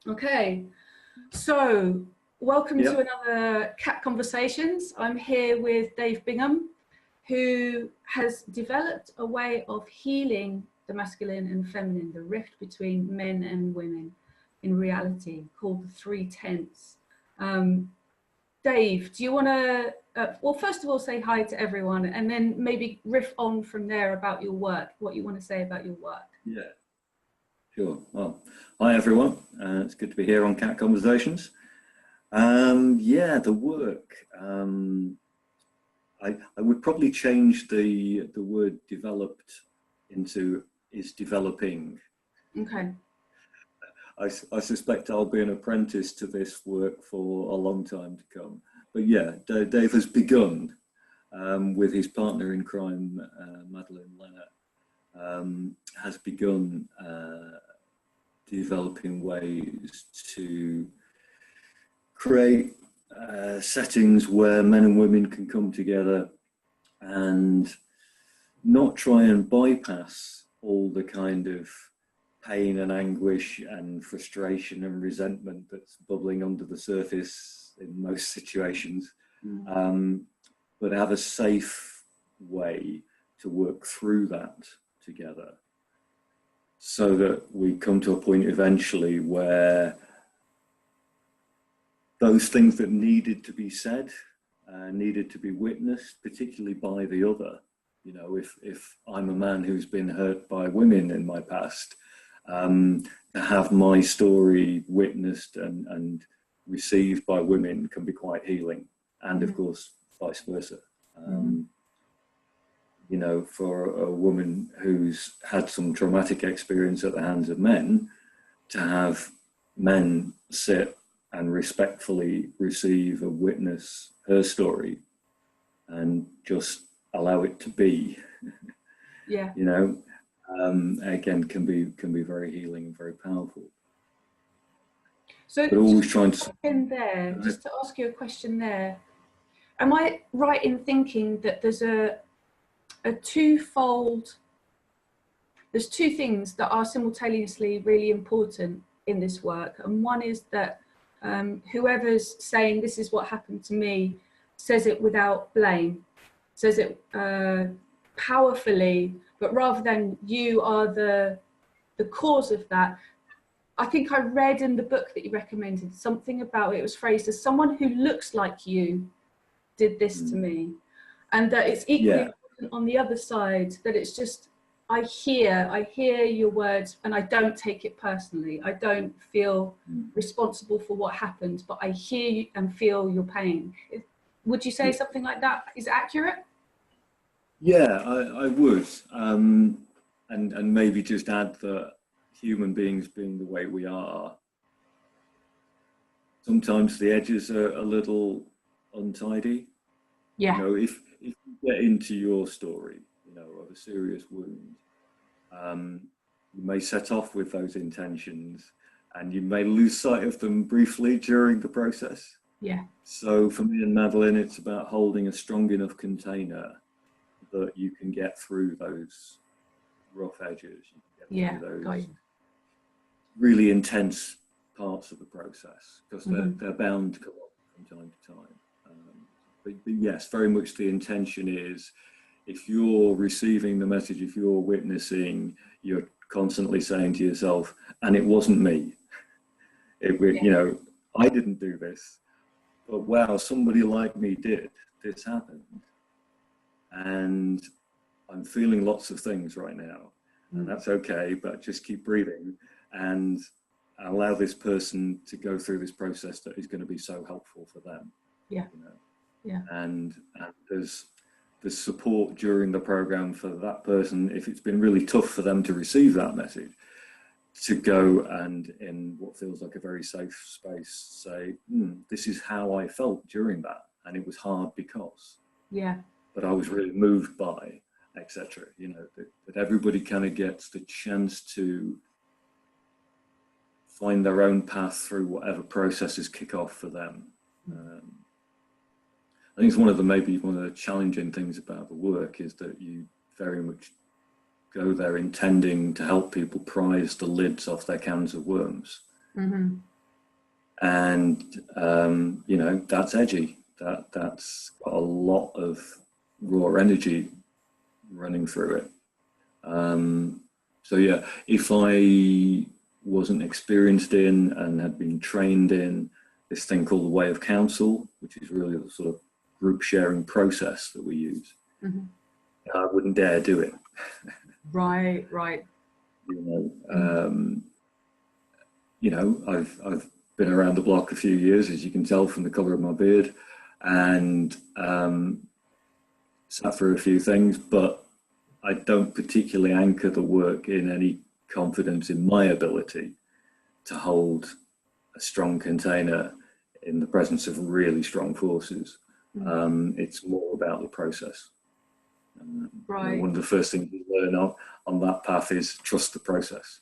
Okay, so welcome to another Cat Conversations. I'm here with Dave Bingham, who has developed a way of healing the masculine and feminine, the rift between men and women in reality, called the 3 tenths. Dave, do you want to, well, first of all, say hi to everyone and then maybe riff on from there about your work, what you want to say about your work. Yeah, sure. Well, hi everyone. It's good to be here on Cat Conversations. Yeah, the work. I would probably change the word developed into is developing. Okay. I suspect I'll be an apprentice to this work for a long time to come. But yeah, Dave has begun with his partner in crime, Madelaine Lenagh, has begun developing ways to create settings where men and women can come together and not try and bypass all the kind of pain and anguish and frustration and resentment that's bubbling under the surface in most situations, but have a safe way to work through that together so that we come to a point eventually where those things that needed to be said, needed to be witnessed, particularly by the other. You know, if I'm a man who's been hurt by women in my past, to have my story witnessed and received by women can be quite healing, and of course vice versa. You know, for a woman who's had some traumatic experience at the hands of men, to have men sit and respectfully receive and witness her story and just allow it to be, Yeah, you know, again can be very healing and very powerful. so but always trying to in there, just to ask you a question there, am I right in thinking that there's a twofold, there's two things that are simultaneously really important in this work, and one is that whoever's saying this is what happened to me says it without blame, says it powerfully, but rather than you are the cause of that. I think I read in the book that you recommended something about it was phrased as someone who looks like you did this to me, and that it's equally important on the other side, that it's just I hear your words and I don't take it personally. I don't feel responsible for what happened, but I hear you and feel your pain. Would you say something like that is accurate? Yeah, I would, and maybe just add that human beings being the way we are, sometimes the edges are a little untidy. Yeah. You know, if you get into your story, you know, of a serious wound, you may set off with those intentions and you may lose sight of them briefly during the process. Yeah. So for me and Madelaine, it's about holding a strong enough container that you can get through those rough edges. You can get through those really intense parts of the process, because they're bound to come up from time to time. But yes, very much the intention is, if you're receiving the message, if you're witnessing, you're constantly saying to yourself, and it wasn't me. You know, I didn't do this, but wow, somebody like me did. This happened. And I'm feeling lots of things right now, and that's okay, but just keep breathing and allow this person to go through this process that is going to be so helpful for them. Yeah. You know? Yeah. And there's support during the program for that person, if it's been really tough for them to receive that message, to go and in what feels like a very safe space say, this is how I felt during that, and it was hard because. Yeah. But I was really moved by, etc. You know, that everybody kind of gets the chance to find their own path through whatever processes kick off for them. I think it's one of the challenging things about the work is that you very much go there intending to help people prise the lids off their cans of worms. And, you know, that's edgy. That's got a lot of raw energy running through it. So yeah, if I wasn't experienced in and had been trained in this thing called the Way of Counsel, which is really the sort of group sharing process that we use, I wouldn't dare do it. Right. You know, I've been around the block a few years, as you can tell from the colour of my beard, and sat through a few things, but I don't particularly anchor the work in any confidence in my ability to hold a strong container in the presence of really strong forces. It's more about the process. Right. You know, one of the first things you learn on that path is trust the process.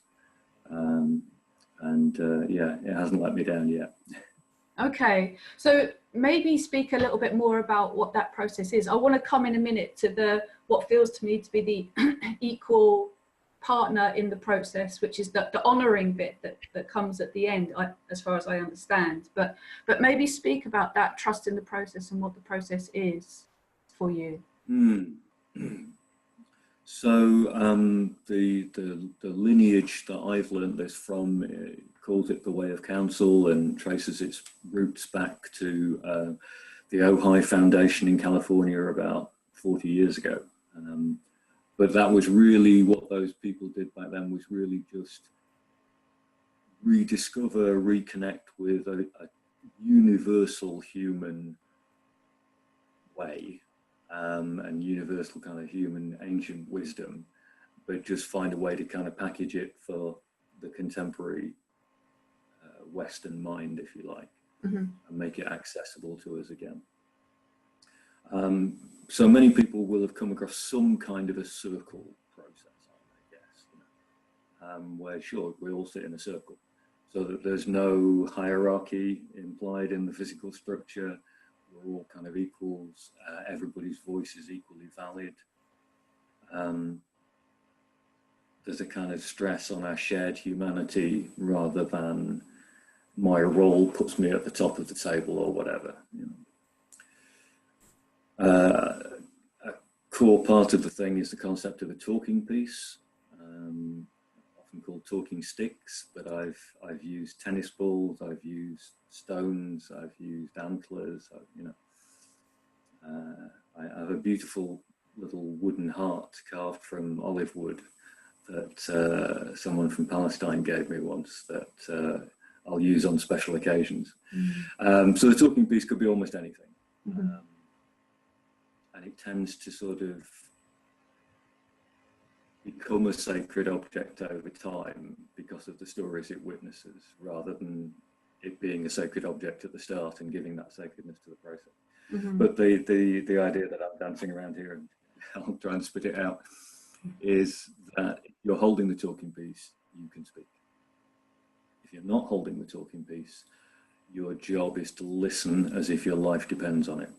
Yeah, it hasn't let me down yet. Okay, so maybe speak a little bit more about what that process is. I want to come in a minute to what feels to me to be the equal partner in the process, which is the honouring bit that comes at the end, as far as I understand. But maybe speak about that trust in the process and what the process is for you. So the lineage that I've learned this from calls it the Way of Counsel and traces its roots back to the Ojai Foundation in California about 40 years ago. But that was really what those people did back then, was really just rediscover, reconnect with a universal human way. And universal kind of human ancient wisdom, but just find a way to kind of package it for the contemporary Western mind, if you like, and make it accessible to us again. So many people will have come across some kind of a circle process, I guess, you know, where sure, we all sit in a circle, so that there's no hierarchy implied in the physical structure. We're all kind of equals. Everybody's voice is equally valid. There's a kind of stress on our shared humanity rather than my role puts me at the top of the table or whatever. You know. A core part of the thing is the concept of a talking piece, often called talking sticks. But I've used tennis balls. I've used stones, I've used antlers, you know. I have a beautiful little wooden heart carved from olive wood that someone from Palestine gave me once that I'll use on special occasions. So the talking piece could be almost anything. And it tends to sort of become a sacred object over time because of the stories it witnesses, rather than it being a sacred object at the start and giving that sacredness to the process. But the idea that I'm dancing around here and I'll try and spit it out is that if you're holding the talking piece, you can speak. If you're not holding the talking piece, your job is to listen as if your life depends on it.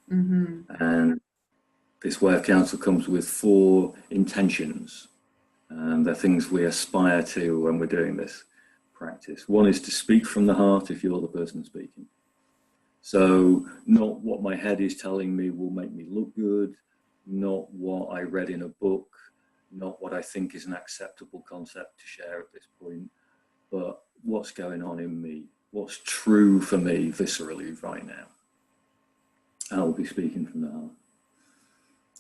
And this Way of Counsel comes with 4 intentions, and they're things we aspire to when we're doing this practice. One is to speak from the heart if you're the person speaking. So not what my head is telling me will make me look good, not what I read in a book, not what I think is an acceptable concept to share at this point, but what's going on in me, what's true for me viscerally right now. I'll be speaking from the heart.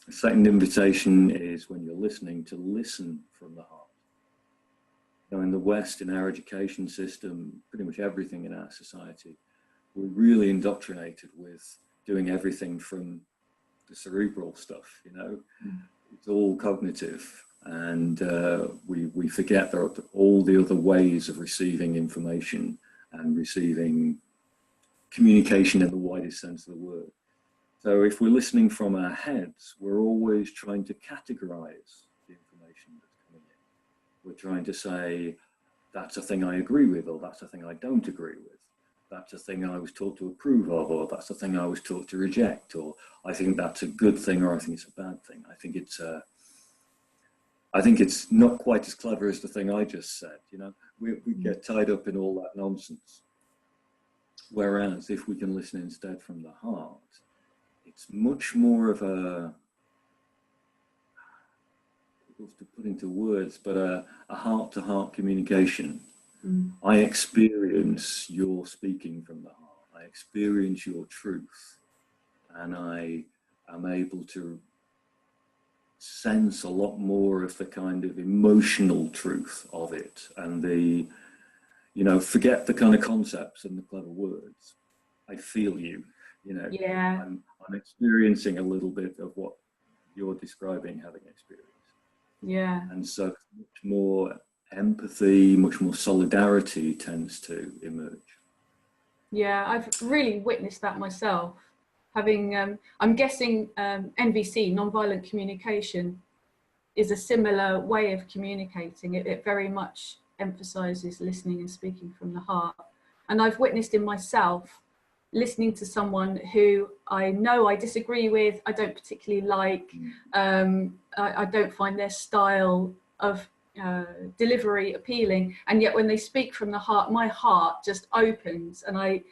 The second invitation is, when you're listening, to listen from the heart. Now, in the West, in our education system, pretty much everything in our society, we're really indoctrinated with doing everything from the cerebral stuff, you know. It's all cognitive, and we forget there are all the other ways of receiving information and receiving communication in the widest sense of the word. So if we're listening from our heads, we're always trying to categorize the information that's coming in. We're trying to say, that's a thing I agree with, or that's a thing I don't agree with. That's a thing I was taught to approve of, or that's a thing I was taught to reject, or I think that's a good thing, or I think it's a bad thing. I think it's not quite as clever as the thing I just said. You know, we get tied up in all that nonsense. Whereas if we can listen instead from the heart, it's much more of a, difficult to put into words, but a heart-to-heart communication. I experience your speaking from the heart. I experience your truth, and I am able to sense a lot more of the kind of emotional truth of it, and the, you know, forget the kind of concepts and the clever words. I feel you, you know. Yeah. I'm experiencing a little bit of what you're describing having experienced. Yeah. And so much more empathy, much more solidarity tends to emerge. Yeah, I've really witnessed that myself. Having, I'm guessing NVC, nonviolent communication, is a similar way of communicating. It very much emphasizes listening and speaking from the heart. And I've witnessed in myself listening to someone who I know I disagree with, I don't particularly like, I don't find their style of delivery appealing, and yet when they speak from the heart, my heart just opens, and like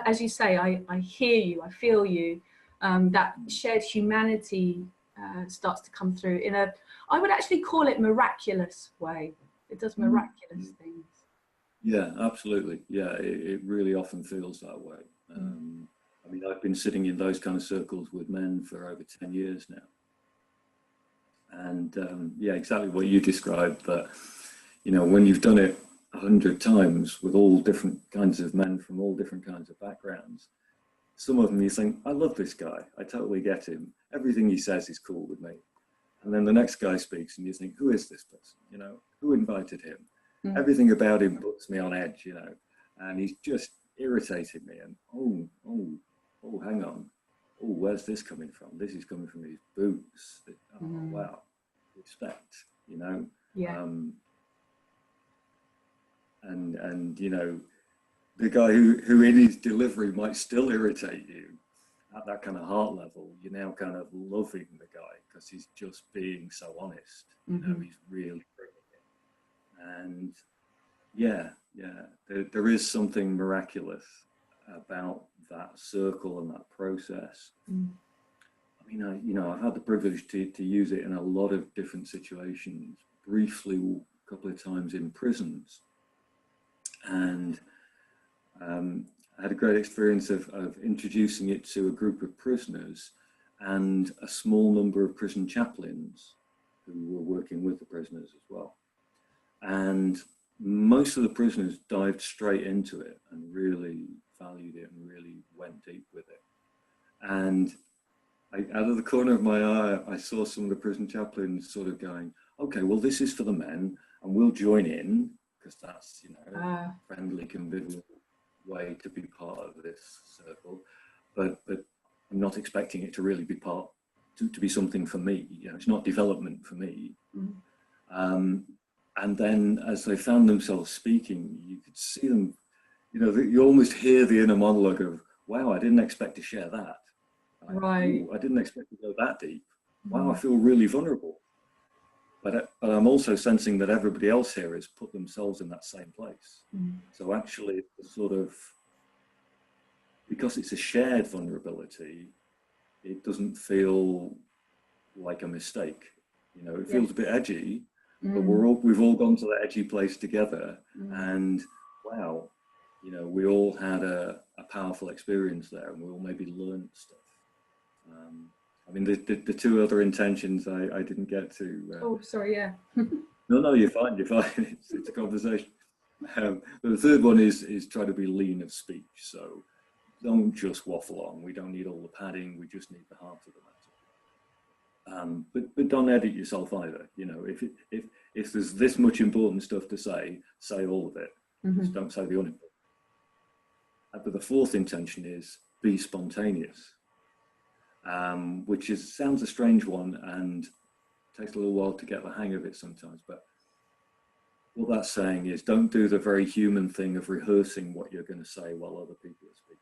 as you say, I hear you, I feel you. That shared humanity starts to come through in a, I would actually call it miraculous way. It does miraculous things. Yeah, absolutely. Yeah, it really often feels that way. I mean, I've been sitting in those kind of circles with men for over 10 years now. And yeah, exactly what you described, that, you know, when you've done it 100 times with all different kinds of men from all different kinds of backgrounds, some of them you think, I love this guy, I totally get him, everything he says is cool with me. And then the next guy speaks and you think, who is this person? You know, who invited him? Everything about him puts me on edge, you know, and he's just irritated me. And oh, hang on. Oh, where's this coming from? This is coming from his boots. Oh, wow. Respect, you know. Yeah. And you know, the guy who in his delivery might still irritate you at that kind of heart level, you're now kind of loving the guy because he's just being so honest. You know, he's really bringing it. And yeah, there is something miraculous about that circle and that process. I mean, you know, I've had the privilege to use it in a lot of different situations, briefly a couple of times in prisons. And I had a great experience of introducing it to a group of prisoners and a small number of prison chaplains who were working with the prisoners as well. And most of the prisoners dived straight into it and really valued it and really went deep with it. And out of the corner of my eye, I saw some of the prison chaplains sort of going, okay, well, this is for the men and we'll join in because that's, you know, a friendly, convivial way to be part of this circle. But I'm not expecting it to really be to be something for me. You know, it's not development for me. And then as they found themselves speaking, you could see them, you know, you almost hear the inner monologue of, wow, I didn't expect to share that. Right. I didn't expect to go that deep. Wow, I feel really vulnerable. But I'm also sensing that everybody else here has put themselves in that same place. So actually, it's sort of, because it's a shared vulnerability, it doesn't feel like a mistake. You know, it feels a bit edgy, but we've all gone to that edgy place together, and wow, you know, we all had a powerful experience there, and we all maybe learned stuff. I mean, the two other intentions I didn't get to. Oh, sorry, yeah. No, you're fine. It's a conversation. The third one is try to be lean of speech. So don't just waffle on. We don't need all the padding. We just need the heart of the matter. But don't edit yourself either. You know, if there's this much important stuff to say all of it. Just don't say the unimportant. But the fourth intention is be spontaneous, which sounds a strange one and takes a little while to get the hang of it sometimes. But what that's saying is don't do the very human thing of rehearsing what you're going to say while other people are speaking.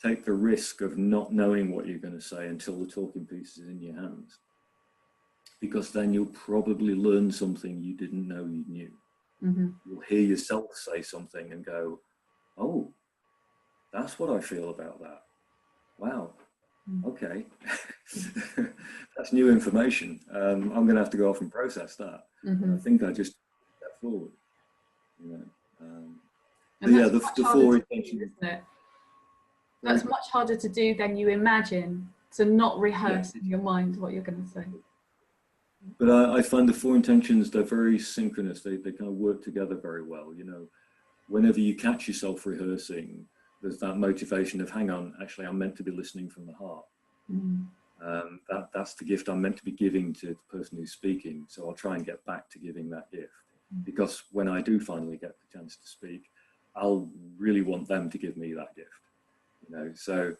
Take the risk of not knowing what you're going to say until the talking piece is in your hands, because then you'll probably learn something you didn't know you knew. You'll hear yourself say something and go, oh, that's what I feel about that. Wow. Okay. That's new information. I'm going to have to go off and process that. I think I just step forward, you know. And yeah, the four intentions, isn't it? That's much harder to do than you imagine, to not rehearse in your mind what you're going to say. But I find the four intentions, they're very synchronous. They kind of work together very well. You know, whenever you catch yourself rehearsing, there's that motivation of, hang on, actually, I'm meant to be listening from the heart. That's the gift I'm meant to be giving to the person who's speaking. So I'll try and get back to giving that gift. Because when I do finally get the chance to speak, I'll really want them to give me that gift. You know, so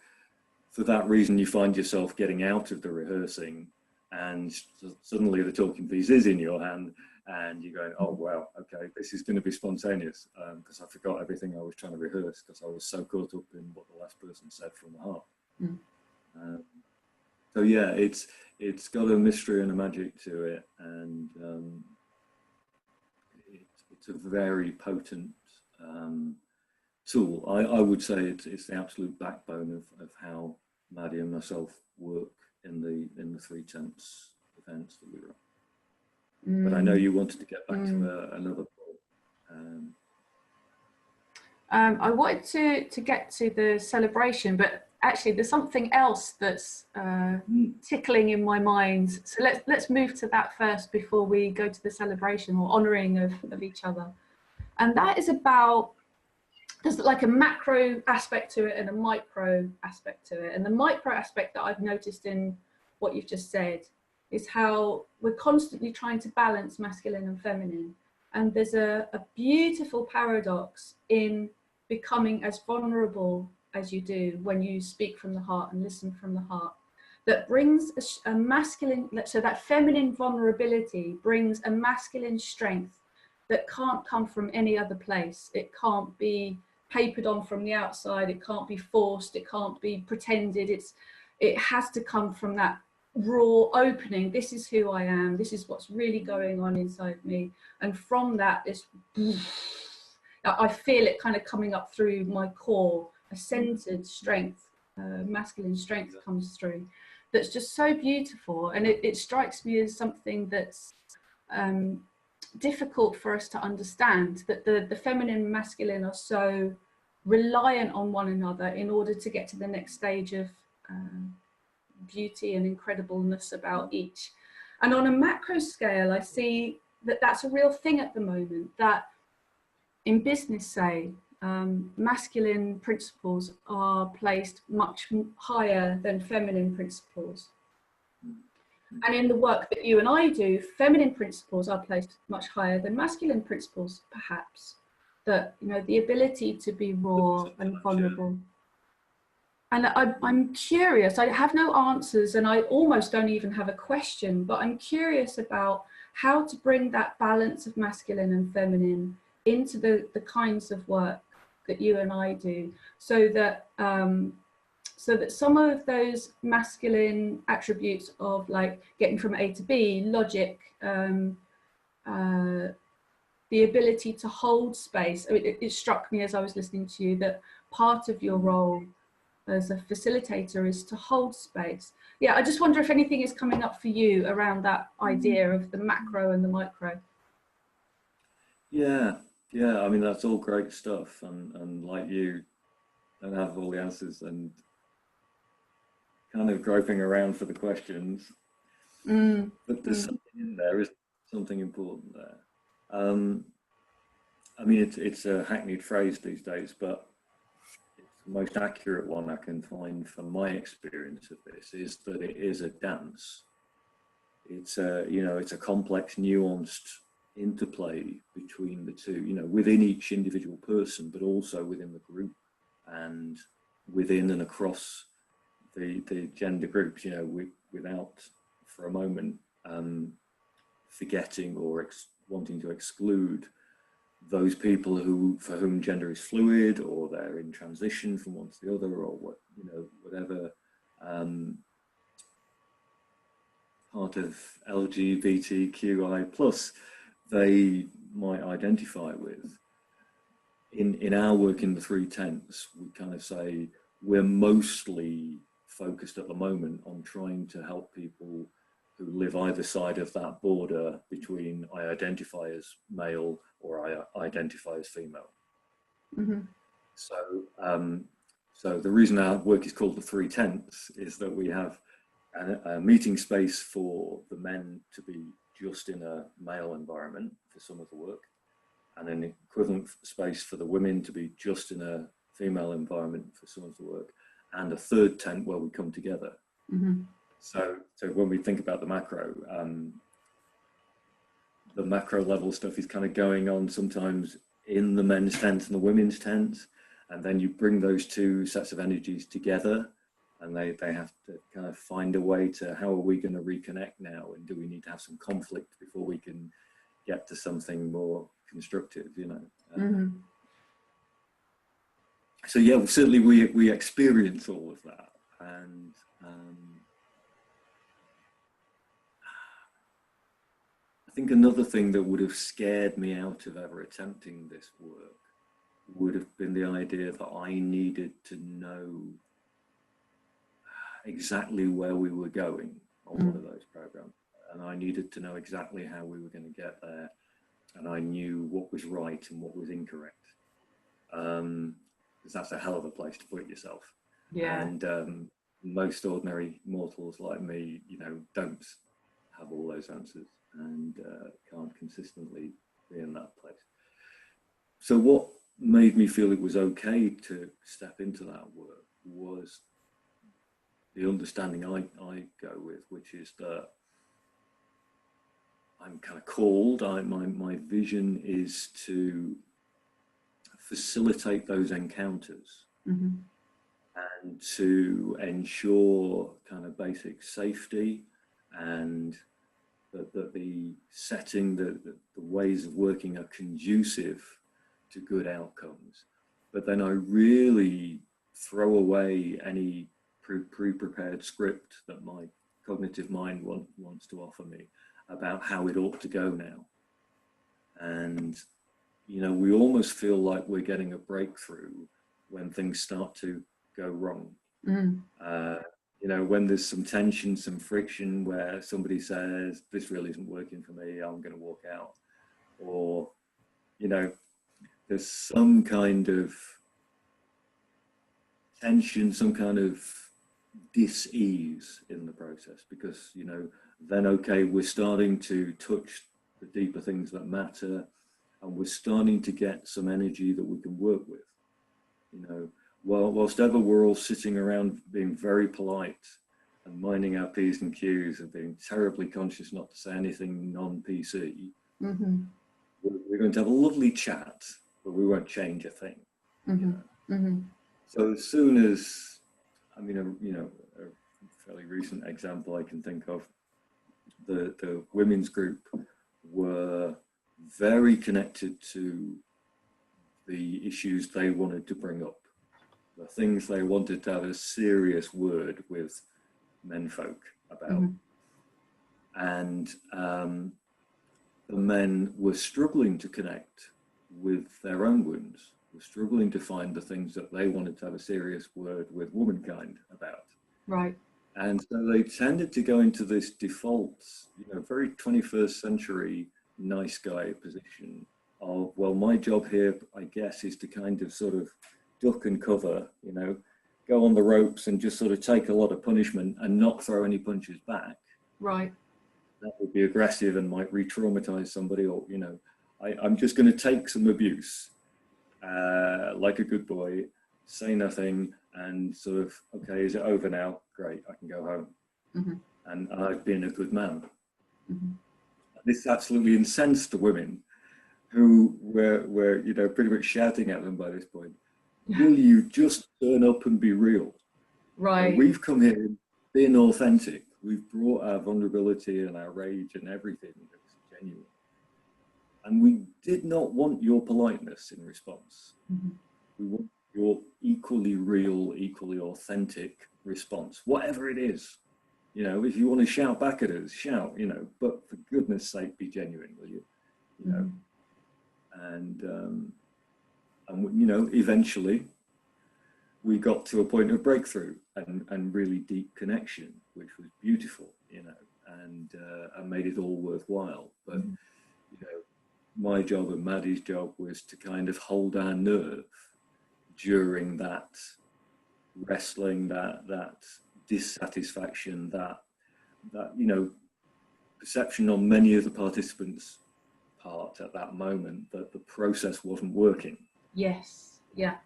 for that reason, you find yourself getting out of the rehearsing, and suddenly the talking piece is in your hand, and you're going, oh wow, okay, this is going to be spontaneous, because I forgot everything I was trying to rehearse because I was so caught up in what the last person said from the heart. So yeah, it's got a mystery and a magic to it, and it's a very potent tool. I would say it's the absolute backbone of how Maddie and myself work in the 3 Temps events that we run. But I know you wanted to get back to another point. I wanted to get to the celebration, but actually there's something else that's tickling in my mind. So let's move to that first before we go to the celebration or honouring of each other. And that is about, there's like a macro aspect to it and a micro aspect to it. And the micro aspect that I've noticed in what you've just said is how we're constantly trying to balance masculine and feminine. And there's a beautiful paradox in becoming as vulnerable as you do when you speak from the heart and listen from the heart, that brings a masculine, so that feminine vulnerability brings a masculine strength that can't come from any other place. It can't be papered on from the outside, it can't be forced, it can't be pretended. It has to come from that raw opening. This is who I am, this is what's really going on inside me, and from that, I feel it kind of coming up through my core. A centered strength, masculine strength comes through, that's just so beautiful. And it strikes me as something that's difficult for us to understand, that the feminine and masculine are so reliant on one another in order to get to the next stage of beauty and incredibleness about each. And on a macro scale, I see that that's a real thing at the moment, that in business, say, masculine principles are placed much higher than feminine principles. And in the work that you and I do, feminine principles are placed much higher than masculine principles, perhaps. That, you know, the ability to be raw and vulnerable. And I'm curious, I have no answers, and I almost don't even have a question, but I'm curious about how to bring that balance of masculine and feminine into the kinds of work that you and I do, so that some of those masculine attributes of, like, getting from A to B, logic, the ability to hold space. I mean, it struck me as I was listening to you that part of your role as a facilitator is to hold space. Yeah, I just wonder if anything is coming up for you around that idea of the macro and the micro. Yeah, I mean, that's all great stuff, and like you, don't have all the answers and kind of groping around for the questions. But there's something in there, is something important there. I mean, it's a hackneyed phrase these days, but it's the most accurate one I can find from my experience of this, is that it is a dance. It's a, you know, it's a complex, nuanced interplay between the two, you know, within each individual person, but also within the group and within and across the gender groups, you know, without for a moment forgetting or wanting to exclude those people for whom gender is fluid, or they're in transition from one to the other, or what, you know, whatever part of LGBTQI plus they might identify with. in our work in the three tents, we kind of say we're mostly focused at the moment on trying to help people who live either side of that border between I identify as male or I identify as female. Mm-hmm. So the reason our work is called the three tents is that we have a meeting space for the men to be just in a male environment for some of the work, and an equivalent space for the women to be just in a female environment for some of the work, and a third tent where we come together. Mm-hmm. So when we think about the macro level stuff is kind of going on sometimes in the men's tent and the women's tent, and then you bring those two sets of energies together, and they have to kind of find a way to, how are we going to reconnect now, and do we need to have some conflict before we can get to something more constructive, you know? Mm-hmm. So yeah, certainly we experience all of that, and I think another thing that would have scared me out of ever attempting this work would have been the idea that I needed to know exactly where we were going on one of those programs, and I needed to know exactly how we were going to get there, and I knew what was right and what was incorrect, because that's a hell of a place to put yourself. Yeah. And most ordinary mortals like me, you know, don't have all those answers and can't consistently be in that place. So what made me feel it was okay to step into that work was the understanding I go with, which is that I'm kind of called, my vision is to facilitate those encounters, mm-hmm. and to ensure kind of basic safety, and that the setting, the ways of working are conducive to good outcomes. But then I really throw away any pre-prepared script that my cognitive mind wants to offer me about how it ought to go now. And, you know, we almost feel like we're getting a breakthrough when things start to go wrong. Mm. You know, when there's some tension, some friction, where somebody says, this really isn't working for me, I'm going to walk out. Or, you know, there's some kind of tension, some kind of dis-ease in the process, because, you know, then, okay, we're starting to touch the deeper things that matter, and we're starting to get some energy that we can work with. You know, whilst ever we're all sitting around being very polite and minding our P's and Q's and being terribly conscious not to say anything non-PC, mm-hmm. we're going to have a lovely chat, but we won't change a thing. Mm-hmm. You know? Mm-hmm. So as soon as, I mean, you know, a fairly recent example I can think of, the women's group were very connected to the issues they wanted to bring up, the things they wanted to have a serious word with menfolk about. Mm-hmm. And the men were struggling to connect with their own wounds, were struggling to find the things that they wanted to have a serious word with womankind about. Right. And so they tended to go into this default, you know, very 21st century nice guy position of, well, my job here, I guess, is to kind of sort of duck and cover, you know, go on the ropes and just sort of take a lot of punishment and not throw any punches back. Right. That would be aggressive and might re-traumatize somebody, or, you know, I'm just going to take some abuse like a good boy, say nothing, and sort of, okay, is it over now? Great, I can go home. Mm-hmm. And I've been a good man. Mm-hmm. This absolutely incensed the women, who were, you know, pretty much shouting at them by this point. Will you just turn up and be real? Right. And we've come here being authentic. We've brought our vulnerability and our rage and everything that's genuine. And we did not want your politeness in response. Mm-hmm. We want your equally real, equally authentic response, whatever it is. You know, if you want to shout back at us, shout, you know, but for goodness sake, be genuine, will you? You know? And And, you know, eventually we got to a point of breakthrough and really deep connection, which was beautiful, you know, and made it all worthwhile. But, you know, my job and Maddie's job was to kind of hold our nerve during that wrestling, that dissatisfaction, that you know, perception on many of the participants' part at that moment that the process wasn't working. Yes, yeah.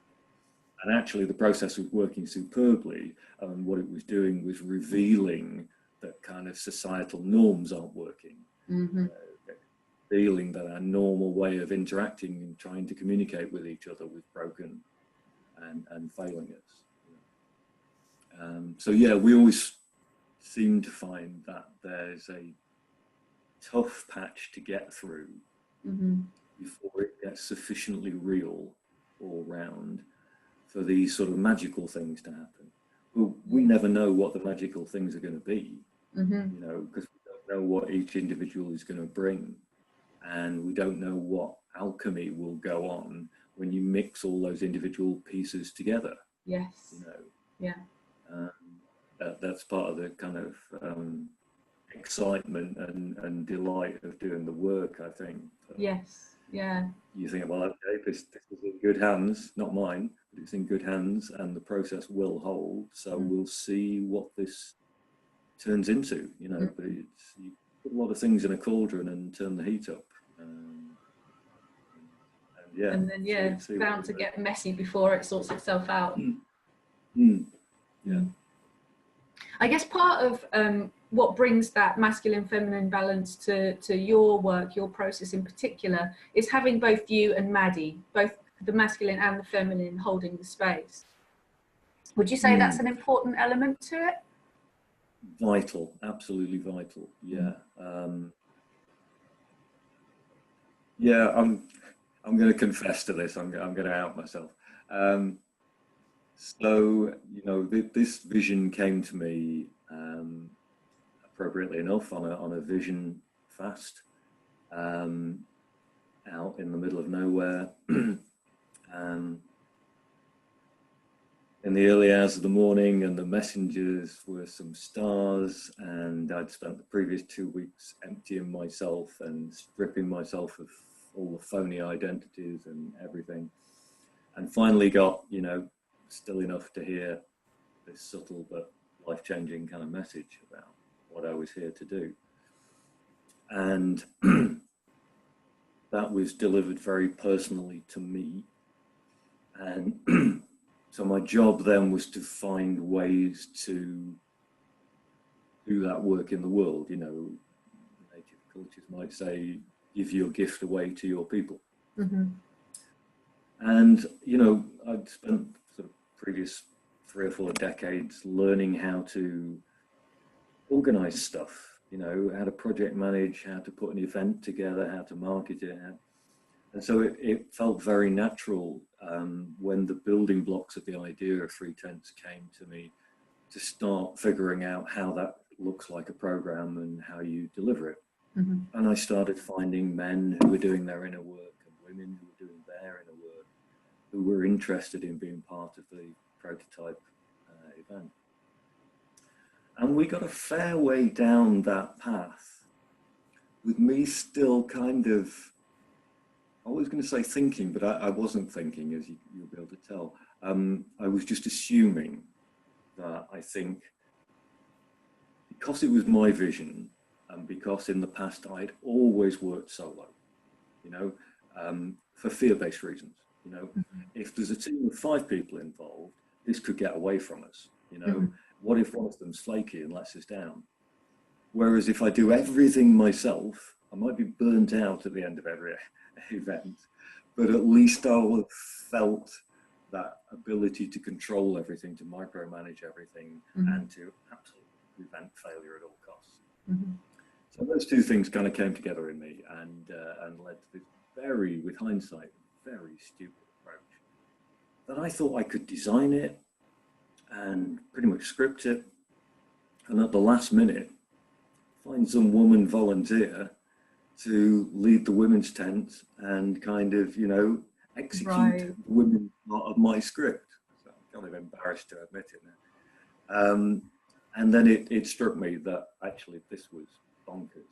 And actually the process was working superbly, and what it was doing was revealing that kind of societal norms aren't working. Revealing that our normal way of interacting and trying to communicate with each other was broken and failing us. So yeah, we always seem to find that there's a tough patch to get through before it gets sufficiently real all round for these sort of magical things to happen. Well, we never know what the magical things are going to be, you know, because we don't know what each individual is going to bring, and we don't know what alchemy will go on when you mix all those individual pieces together. Yes. You know. Yeah. That's part of the kind of excitement and delight of doing the work, I think. Yes. Yeah. You think, well, okay, this is in good hands, not mine, but it's in good hands, and the process will hold. So we'll see what this turns into, you know. But it's, you put a lot of things in a cauldron and turn the heat up. And then it's bound to get messy before it sorts itself out. Yeah. I guess part of what brings that masculine-feminine balance to your work, your process in particular, is having both you and Maddie, both the masculine and the feminine, holding the space. Would you say that's an important element to it? Vital, absolutely vital. Yeah. Yeah, I'm going to confess to this. I'm going to out myself. So, you know, this vision came to me appropriately enough on a vision fast out in the middle of nowhere. In the early hours of the morning, and the messengers were some stars, and I'd spent the previous 2 weeks emptying myself and stripping myself of all the phony identities and everything, and finally got, you know, still enough to hear this subtle but life-changing kind of message about what I was here to do. And that was delivered very personally to me. And so my job then was to find ways to do that work in the world. You know, native cultures might say, give your gift away to your people. And, you know, I'd spent sort of previous 3 or 4 decades learning how to organize stuff, you know, how to project manage, how to put an event together, how to market it. And so it felt very natural when the building blocks of the idea of 3 Tenths came to me to start figuring out how that looks like a program and how you deliver it. And I started finding men who were doing their inner work and women who were doing their inner work, who were interested in being part of the prototype event. And we got a fair way down that path, with me still kind of, I was going to say thinking, but I wasn't thinking, as you'll be able to tell. I was just assuming that I think, because it was my vision, and because in the past I'd always worked solo, you know, for fear-based reasons. You know, if there's a team of 5 people involved, this could get away from us. You know, what if one of them's flaky and lets us down? Whereas if I do everything myself, I might be burnt out at the end of every event, but at least I'll have felt that ability to control everything, to micromanage everything, and to absolutely prevent failure at all costs. So those 2 things kind of came together in me and led to this very, with hindsight, very stupid approach that I thought I could design it and pretty much script it, and at the last minute find some woman volunteer to lead the women's tent and kind of, you know, execute the women's part of my script. So I'm kind of embarrassed to admit it now. And then it struck me that actually this was bonkers.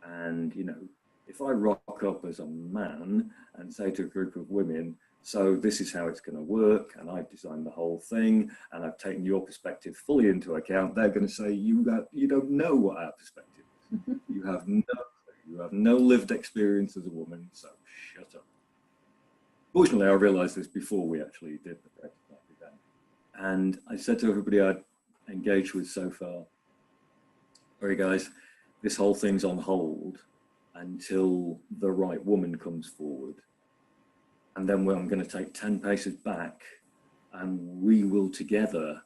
And, you know, if I rock up as a man and say to a group of women, so this is how it's going to work, and I've designed the whole thing, and I've taken your perspective fully into account, they're going to say, you don't know what our perspective is. You have no lived experience as a woman, so shut up. Fortunately, I realized this before we actually did the prototype event. And I said to everybody I'd engaged with so far, sorry guys, this whole thing's on hold until the right woman comes forward. And then I'm going to take 10 paces back and we will together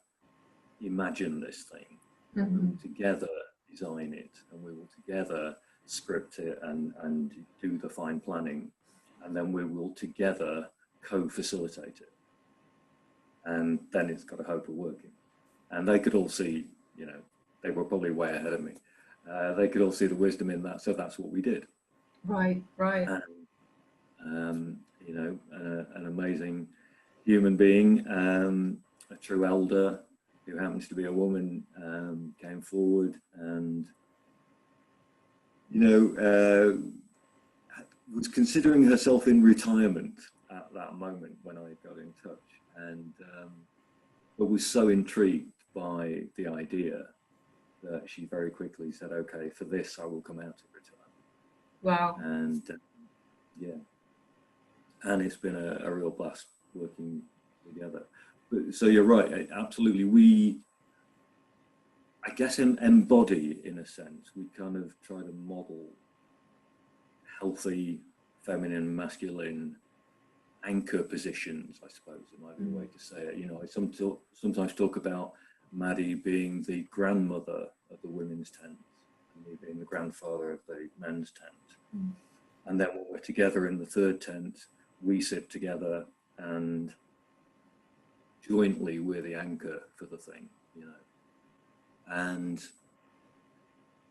imagine this thing. Mm-hmm. We will together design it, and we will together script it and do the fine planning. And then we will together co-facilitate it. And then it's got a hope of working. And they could all see, you know, they were probably way ahead of me. They could all see the wisdom in that, so that's what we did. Right. And, you know, an amazing human being, a true elder who happens to be a woman, came forward and, you know, was considering herself in retirement at that moment when I got in touch, and but was so intrigued by the idea that she very quickly said, okay, for this I will come out of retirement. Wow. And yeah, and it's been a real blast working together. But, so you're right, absolutely. We, I guess, embody, in a sense, we kind of try to model healthy, feminine, masculine anchor positions, I suppose it might be a way to say it. You know, I sometimes talk about Maddie being the grandmother of the women's tent, and me being the grandfather of the men's tent. And then when we're together in the third tent, we sit together and jointly we're the anchor for the thing, you know. And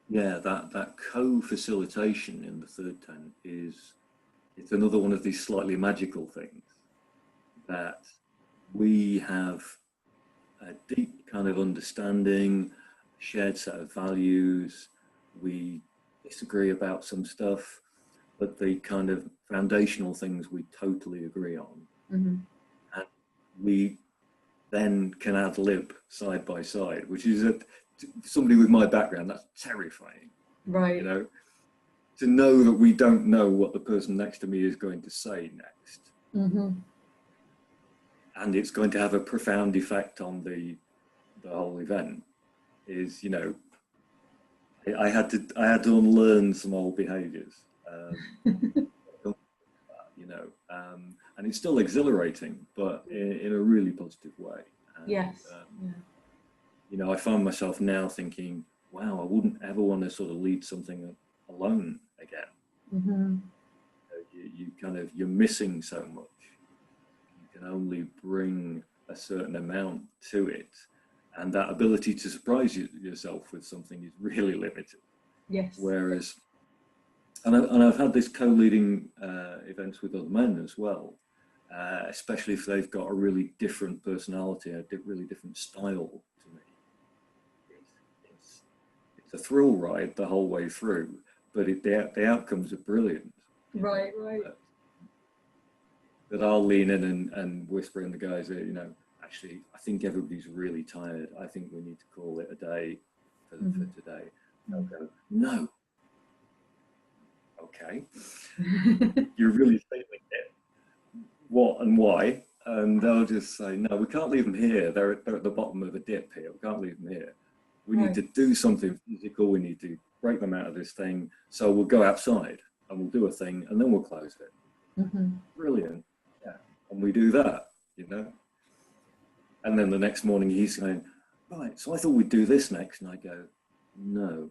yeah, that co-facilitation in the third tent it's another one of these slightly magical things, that we have a deep kind of understanding, shared set of values. We disagree about some stuff, but the kind of foundational things we totally agree on. Mm-hmm. And we then can ad lib side by side, which is somebody with my background, that's terrifying. Right. You know, to know that we don't know what the person next to me is going to say next. Mm-hmm. And it's going to have a profound effect on the whole event is, you know, I had to unlearn some old behaviors, you know, and it's still exhilarating, but in a really positive way. And, yes. Yeah. You know, I find myself now thinking, wow, I wouldn't ever want to sort of lead something alone again. Mm-hmm. You're missing so much. You can only bring a certain amount to it, and that ability to surprise yourself with something is really limited. Yes. Whereas, and I've had this co-leading events with other men as well, especially if they've got a really different personality, a really different style to me. It's a thrill ride the whole way through, but the outcomes are brilliant. Right. But I'll lean in and whisper in the guys that, you know, actually, I think everybody's really tired. I think we need to call it a day for today. They'll go, no. Okay. You're really feeling it. What and why? And they'll just say, no, we can't leave them here. They're at the bottom of a dip here. We can't leave them here. We need to do something physical. We need to break them out of this thing. So we'll go outside and we'll do a thing and then we'll close it. Mm-hmm. Brilliant. Yeah. And we do that, you know. And then the next morning he's going, right, so I thought we'd do this next. And I go, no,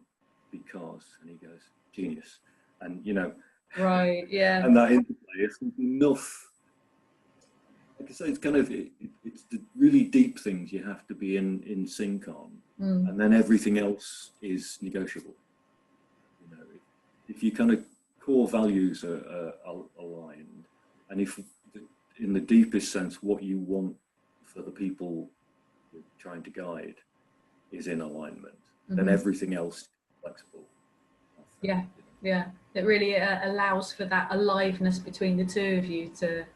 because, and he goes, genius. And, you know. Right, yeah. And that interplay is enough. Like I say, it's kind of, it's the really deep things you have to be in sync on. And then everything else is negotiable. You know, if your kind of core values are aligned, and if in the deepest sense, what you want for the people you're trying to guide is in alignment, then everything else is flexible. Yeah, yeah. It really allows for that aliveness between the two of you to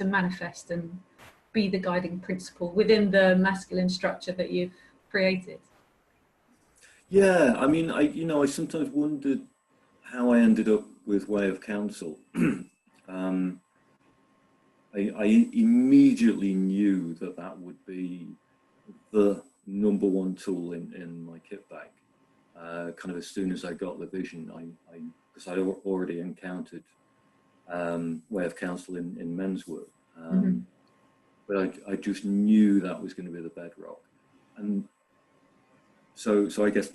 manifest and be the guiding principle within the masculine structure that you've created. Yeah, I mean, I sometimes wondered how I ended up with Way of Counsel. I immediately knew that would be the number one tool in my kit bag. Kind of as soon as I got the vision, because I'd already encountered Way of Counsel in men's work. But I just knew that was going to be the bedrock. And so I guess,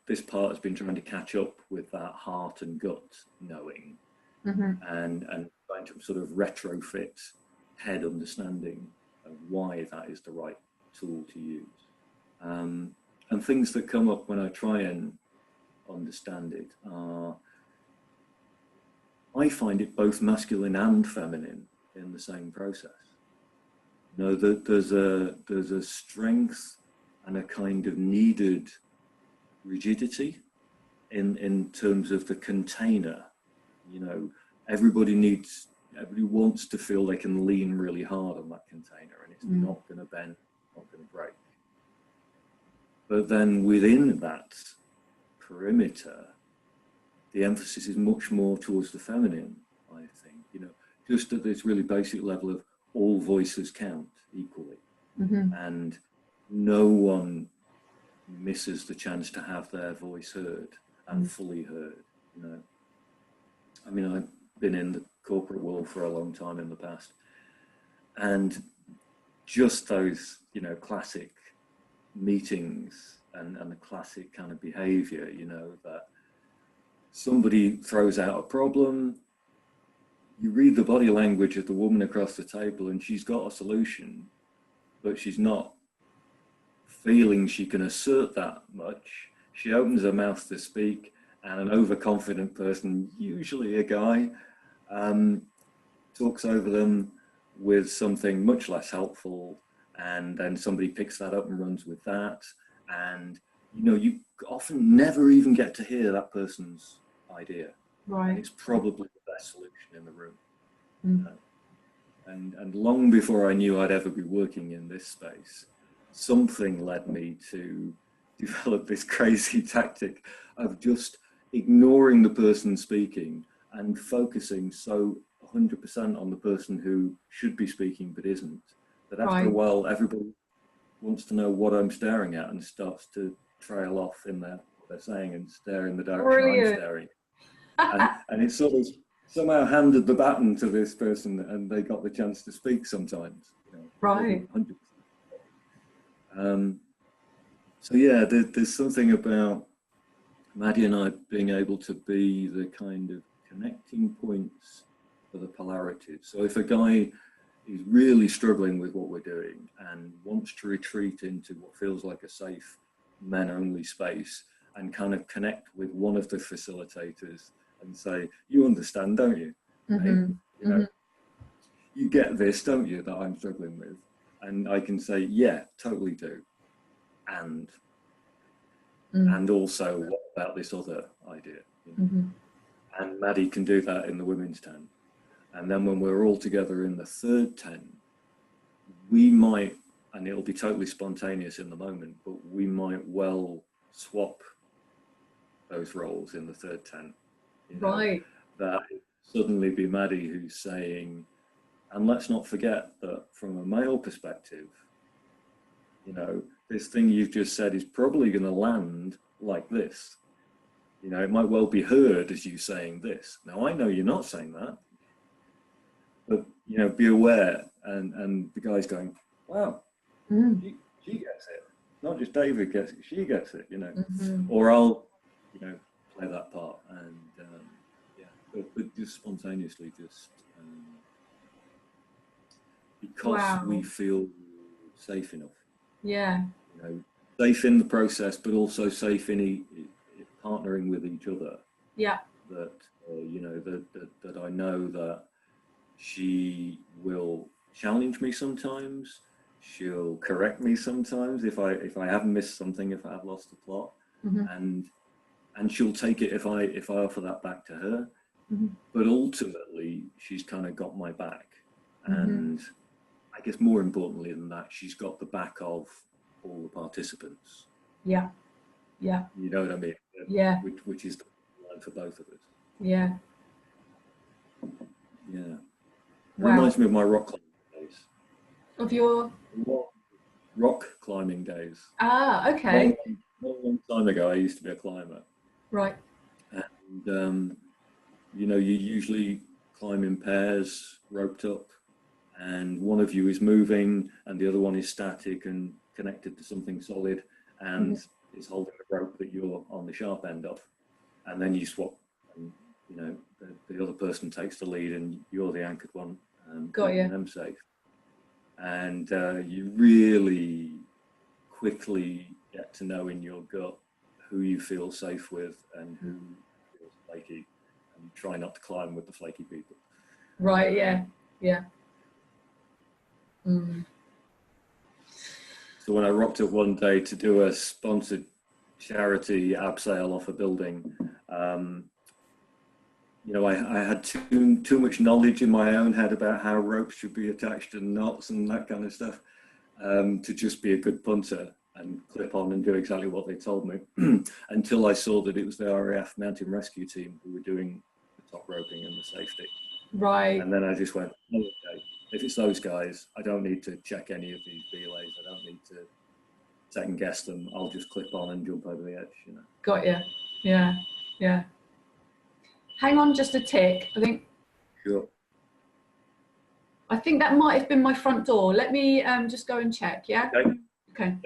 this part has been trying to catch up with that heart and gut knowing, and trying to sort of retrofit head understanding of why that is the right tool to use. And things that come up when I try and understand it are, I find it both masculine and feminine in the same process. That there's a strength and a kind of needed rigidity in terms of the container. Everybody wants to feel they can lean really hard on that container, and it's not going to bend, not going to break. But then within that perimeter, the emphasis is much more towards the feminine, I think, just at this really basic level of all voices count equally, and no one misses the chance to have their voice heard and fully heard. I mean, I've been in the corporate world for a long time in the past, and just those, classic meetings and the classic kind of behavior, that somebody throws out a problem, you read the body language of the woman across the table and she's got a solution, but she's not feeling she can assert that much. She opens her mouth to speak, and an overconfident person, usually a guy, talks over them with something much less helpful, and then somebody picks that up and runs with that, and you often never even get to hear that person's idea. Right. And it's probably the best solution in the room. And long before I knew I'd ever be working in this space, something led me to develop this crazy tactic of just ignoring the person speaking and focusing so 100% on the person who should be speaking but isn't, that after a while everybody wants to know what I'm staring at and starts to trail off in what they're saying and stare in the direction I'm staring. And it sort of somehow handed the baton to this person, and they got the chance to speak sometimes. Right. 100%. So yeah, there's something about Maddie and I being able to be the kind of connecting points for the polarities. So if a guy is really struggling with what we're doing and wants to retreat into what feels like a safe men-only space and kind of connect with one of the facilitators and say, you understand, don't you? Hey? You get this, don't you, that I'm struggling with? And I can say, yeah, totally do. And also, what about this other idea? And Maddie can do that in the women's tent. And then when we're all together in the third tent, we might, and it'll be totally spontaneous in the moment, but we might well swap those roles in the third tent. Right. That suddenly be Maddie who's saying, and let's not forget that from a male perspective, this thing you've just said is probably going to land like this. It might well be heard as you saying this. Now, I know you're not saying that, but, be aware. And the guy's going, wow, she gets it. Not just David gets it, she gets it, Or I'll, play that part. And, but just spontaneously, because we feel safe enough. Yeah. Safe in the process, but also safe in partnering with each other. Yeah. That that I know that she will challenge me sometimes. She'll correct me sometimes if I have missed something, if I have lost the plot, and she'll take it if I offer that back to her. But ultimately, she's kind of got my back, and I guess more importantly than that, she's got the back of all the participants. Yeah. Yeah. You know what I mean? Yeah. Which is the line for both of us. Yeah. Yeah. Wow. Reminds me of my rock climbing days. Of your rock climbing days. Ah, okay. A long time ago, I used to be a climber. Right. And you know, you usually climb in pairs, roped up, and one of you is moving, and the other one is static and connected to something solid, and is holding the rope that you're on the sharp end of, and then you swap. And, you know, the other person takes the lead, and you're the anchored one, keeping them safe. And you really quickly get to know in your gut who you feel safe with and who feels flaky, and you try not to climb with the flaky people. Right. Yeah. Yeah. So when I rocked up one day to do a sponsored charity abseil off a building, you know, I had too much knowledge in my own head about how ropes should be attached and knots and that kind of stuff, to just be a good punter and clip on and do exactly what they told me, until I saw that it was the RAF mountain rescue team who were doing the top roping and the safety. Right. And then I just went, oh, okay, if it's those guys, I don't need to check any of these belays. I don't need to second guess them. I'll just clip on and jump over the edge, you know. Got you. Yeah. Yeah. Hang on just a tick. I think. Sure. I think that might have been my front door. Let me just go and check. Yeah. Okay. Okay.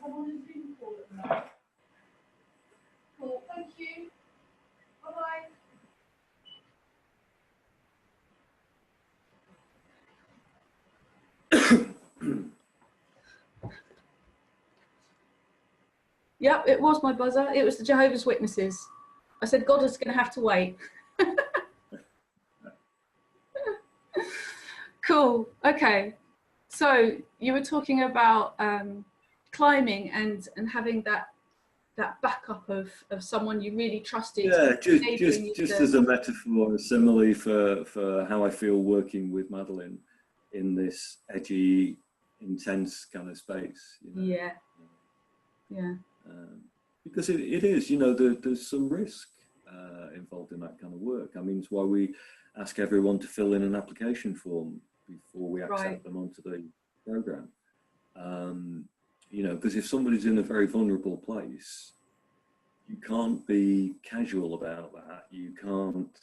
I'm on a Zoom call at the moment. Cool, thank you. Bye-bye. Yep, it was my buzzer. It was the Jehovah's Witnesses. I said, God is going to have to wait. Cool, okay. So you were talking about climbing and having that backup of someone you really trusted. Yeah, just as a metaphor, a simile for how I feel working with Madelaine in this edgy, intense kind of space. You know? Yeah, yeah. Because it is, you know, there's some risk involved in that kind of work. I mean, it's why we ask everyone to fill in an application form before we accept them onto the program. You know, because if somebody's in a very vulnerable place, you can't be casual about that. You can't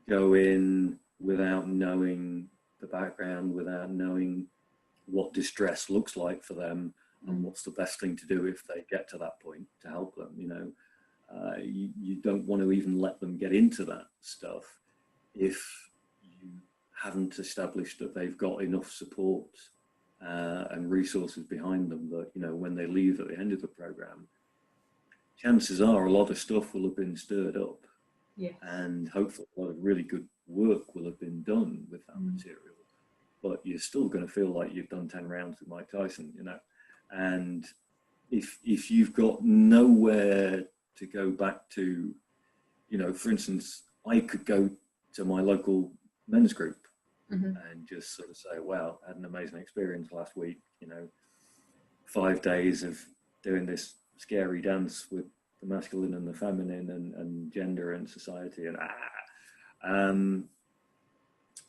go in without knowing the background, without knowing what distress looks like for them, and what's the best thing to do if they get to that point to help them. You know, you don't want to even let them get into that stuff if you haven't established that they've got enough support and resources behind them that, you know, when they leave at the end of the program, chances are a lot of stuff will have been stirred up. Yes. And hopefully a lot of really good work will have been done with that material. But you're still going to feel like you've done 10 rounds with Mike Tyson, you know. And if you've got nowhere to go back to, you know, for instance, I could go to my local men's group and just sort of say, wow, I had an amazing experience last week, you know, 5 days of doing this scary dance with the masculine and the feminine and gender and society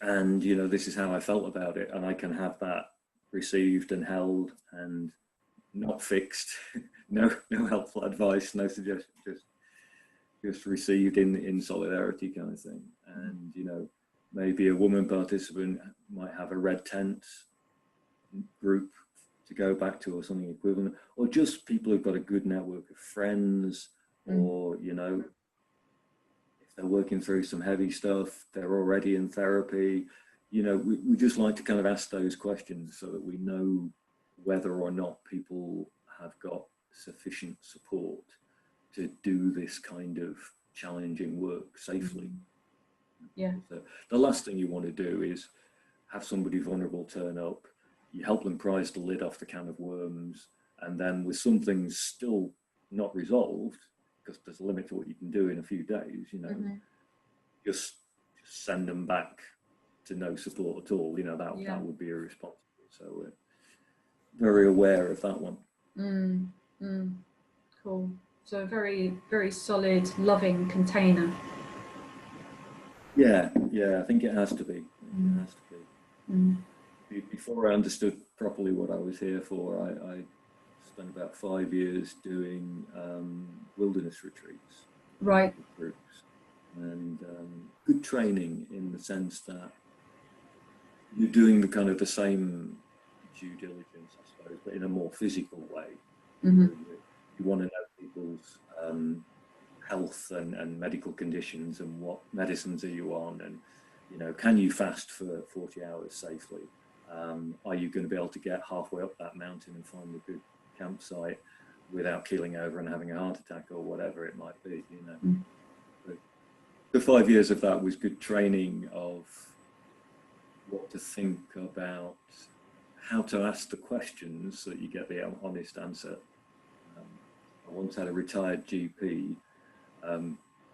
and you know, this is how I felt about it, and I can have that received and held and not fixed, no helpful advice, no suggestion, just received in solidarity kind of thing. And you know, maybe a woman participant might have a red tent group to go back to or something equivalent, or just people who've got a good network of friends or, you know, if they're working through some heavy stuff, they're already in therapy. You know, we just like to kind of ask those questions so that we know whether or not people have got sufficient support to do this kind of challenging work safely. Yeah. So the last thing you want to do is have somebody vulnerable turn up, you help them prise the lid off the can of worms, and then with some things still not resolved, because there's a limit to what you can do in a few days, you know, just send them back to no support at all. You know, that would be irresponsible. So we're very aware of that one. Cool. So a very, very solid, loving container. Yeah, I think it has to be. It has to be. Before I understood properly what I was here for, I spent about 5 years doing wilderness retreats. Right. With groups. And good training in the sense that you're doing the kind of the same due diligence, I suppose, but in a more physical way. You want to know people's health and medical conditions, and what medicines are you on, and, you know, can you fast for 40 hours safely? Are you going to be able to get halfway up that mountain and find a good campsite without keeling over and having a heart attack or whatever it might be, you know? But the 5 years of that was good training of what to think about, how to ask the questions so that you get the honest answer. I once had a retired GP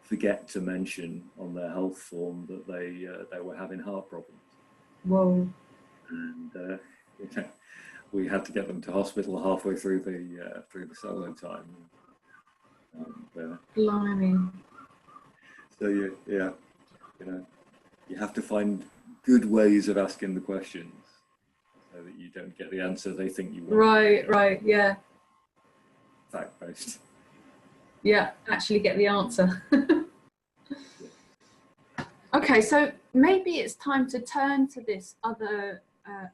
forget to mention on their health form that they were having heart problems. Whoa. And we had to get them to hospital halfway through the solo time. Blimey. So you know, you have to find good ways of asking the questions so that you don't get the answer they think you want. Right, yeah. Fact-based. Yeah, actually get the answer. Okay, so maybe it's time to turn to this other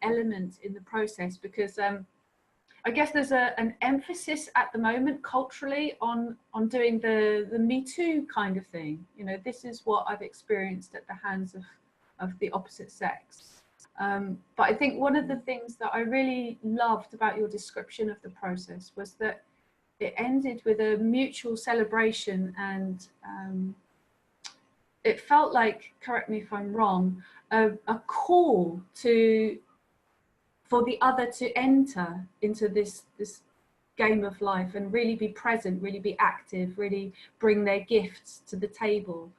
element in the process, because I guess there's an emphasis at the moment culturally on doing the Me Too kind of thing. You know, this is what I've experienced at the hands of the opposite sex. But I think one of the things that I really loved about your description of the process was that it ended with a mutual celebration, and it felt like, correct me if I'm wrong, a call for the other to enter into this game of life and really be present, really be active, really bring their gifts to the table.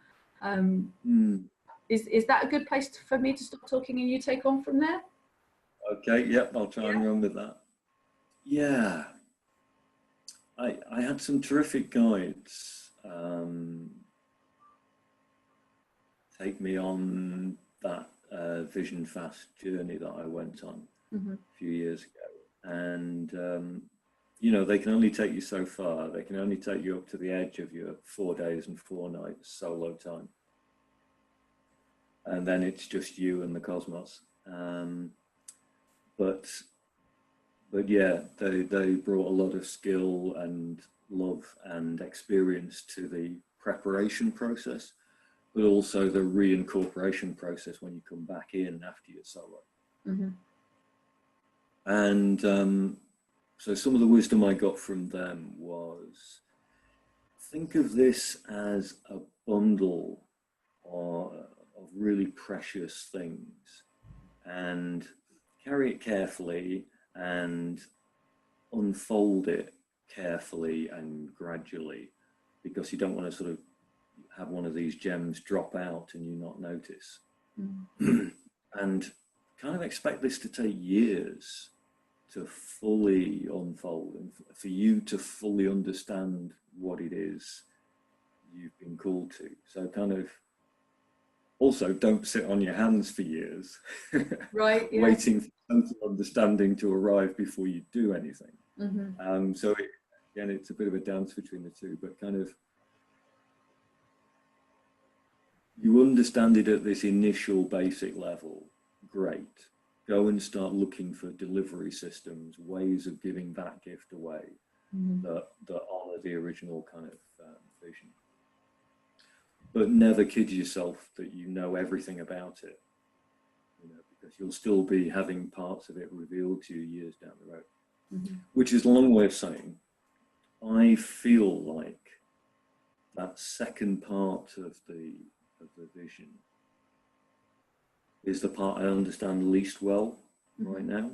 Is that a good place for me to stop talking and you take on from there? Okay, yep, I'll try and run with that. Yeah. I had some terrific guides take me on that Vision Fast journey that I went on a few years ago. And, you know, they can only take you so far. They can only take you up to the edge of your 4 days and 4 nights solo time. And then it's just you and the cosmos. But yeah, they brought a lot of skill and love and experience to the preparation process, but also the reincorporation process when you come back in after your solo. And so some of the wisdom I got from them was, think of this as a bundle of really precious things, and carry it carefully and unfold it carefully and gradually, because you don't want to sort of have one of these gems drop out and you not notice. And kind of expect this to take years to fully unfold and for you to fully understand what it is you've been called to. So kind of also don't sit on your hands for years, right? Yeah. Waiting for total understanding to arrive before you do anything. So again, it's a bit of a dance between the two, but kind of you understand it at this initial basic level, great. Go and start looking for delivery systems, ways of giving that gift away that honor the original kind of vision. But never kid yourself that you know everything about it, you know, because you'll still be having parts of it revealed to you years down the road. Mm-hmm. Which is a long way of saying, I feel like that second part of the vision is the part I understand least well right now,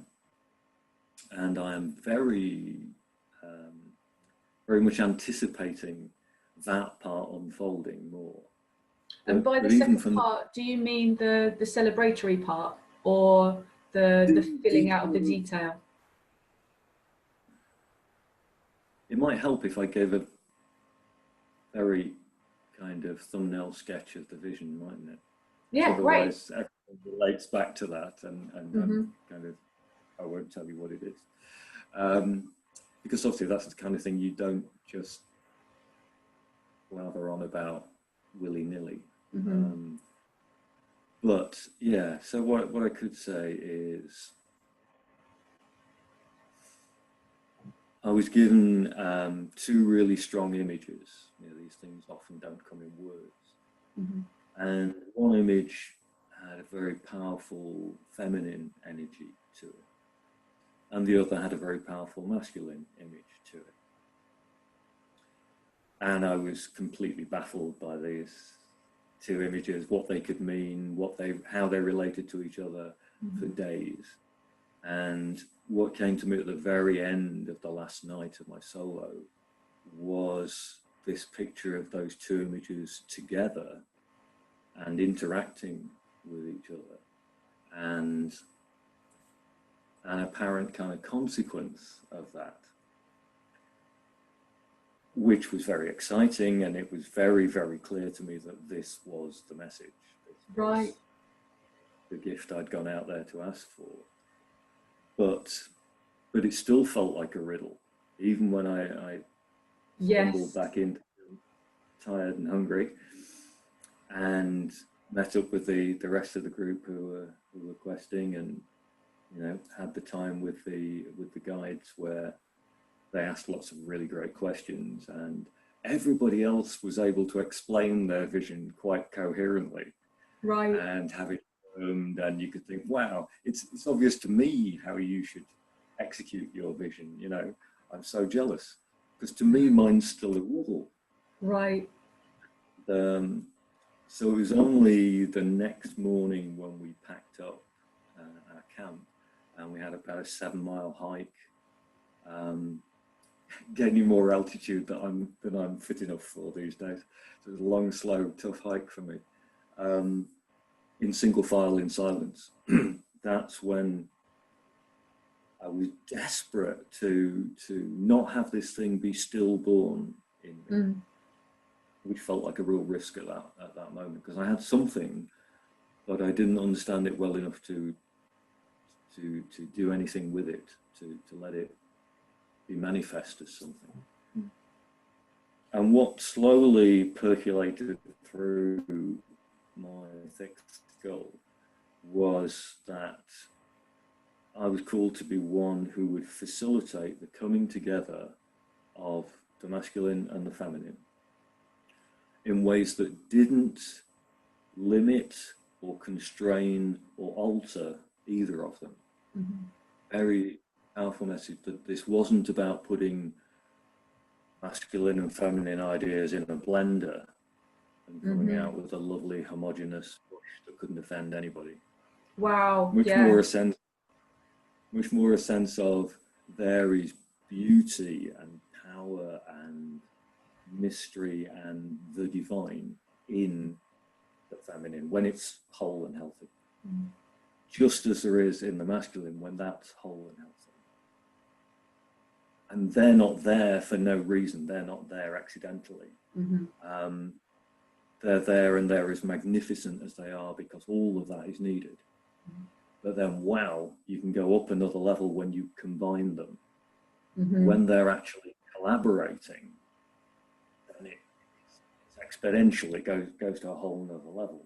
and I am very much anticipating that part unfolding more. And by the second part, do you mean the celebratory part, or the filling out of the detail? It might help if I gave a very kind of thumbnail sketch of the vision, mightn't it? Yeah, otherwise, great. Everything relates back to that, and kind of, I won't tell you what it is. Because obviously that's the kind of thing you don't just blather on about willy-nilly. But yeah, so what I could say is, I was given two really strong images. You know, these things often don't come in words. And one image had a very powerful feminine energy to it, and the other had a very powerful masculine image to it. And I was completely baffled by these two images, what they could mean, how they related to each other for days. And what came to me at the very end of the last night of my solo was this picture of those two images together and interacting with each other, and an apparent kind of consequence of that, which was very exciting, and it was very, very clear to me that this was the message. This was the gift I'd gone out there to ask for. But it still felt like a riddle, even when I stumbled back in, tired and hungry, and met up with the rest of the group who were questing, and you know, had the time with the guides where they asked lots of really great questions, and everybody else was able to explain their vision quite coherently, right? And have it and you could think, wow, it's obvious to me how you should execute your vision. You know, I'm so jealous, because to me mine's still a riddle. Right. So it was only the next morning when we packed up our camp, and we had about a 7-mile hike, gaining more altitude than I'm fit enough for these days. So it was a long, slow, tough hike for me. In single file, in silence. That's when I was desperate to not have this thing be stillborn in me, which felt like a real risk at that moment, because I had something, but I didn't understand it well enough to do anything with it, to let it be manifest as something. And what slowly percolated through my thick skull was that I was called to be one who would facilitate the coming together of the masculine and the feminine in ways that didn't limit or constrain or alter either of them. Very powerful message that this wasn't about putting masculine and feminine ideas in a blender and coming out with a lovely homogeneous bush that couldn't offend anybody. Wow. Much more a sense of there is beauty and power and mystery and the divine in the feminine when it's whole and healthy. Just as there is in the masculine when that's whole and healthy. And they're not there for no reason. They're not there accidentally. They're there, and they're as magnificent as they are because all of that is needed. But then, wow, you can go up another level when you combine them. When they're actually collaborating, then it's exponential. It goes to a whole nother level.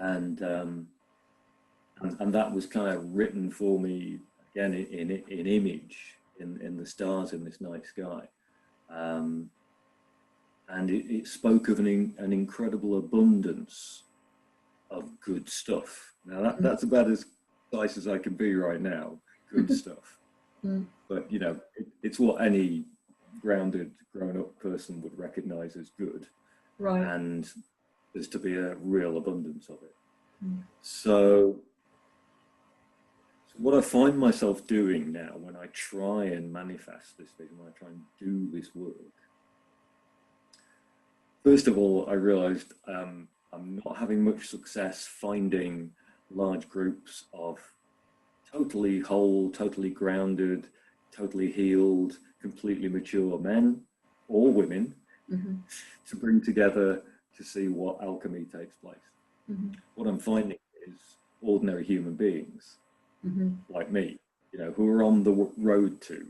And that was kind of written for me again in image in the stars in this night sky. and it spoke of an incredible abundance of good stuff. Now that's about as nice as I can be right now, good stuff. But you know, it's what any grounded, grown-up person would recognize as good, right? And there's to be a real abundance of it. So what I find myself doing now when I try and manifest this vision, when I try and do this work, first of all, I realized I'm not having much success finding large groups of totally whole, totally grounded, totally healed, completely mature men or women to bring together to see what alchemy takes place. What I'm finding is ordinary human beings like me, you know, who are on the road to.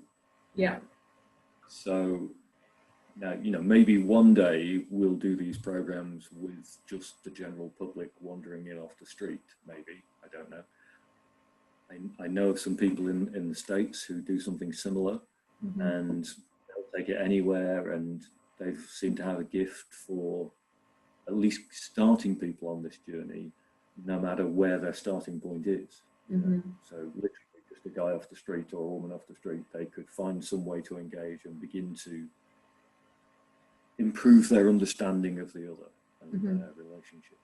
Yeah. So now, you know, maybe one day we'll do these programs with just the general public wandering in off the street, maybe, I don't know. I know of some people in the States who do something similar, and they'll take it anywhere, and they seem to have a gift for at least starting people on this journey, no matter where their starting point is. You know? So literally just a guy off the street or a woman off the street, they could find some way to engage and begin to improve their understanding of the other and their relationship.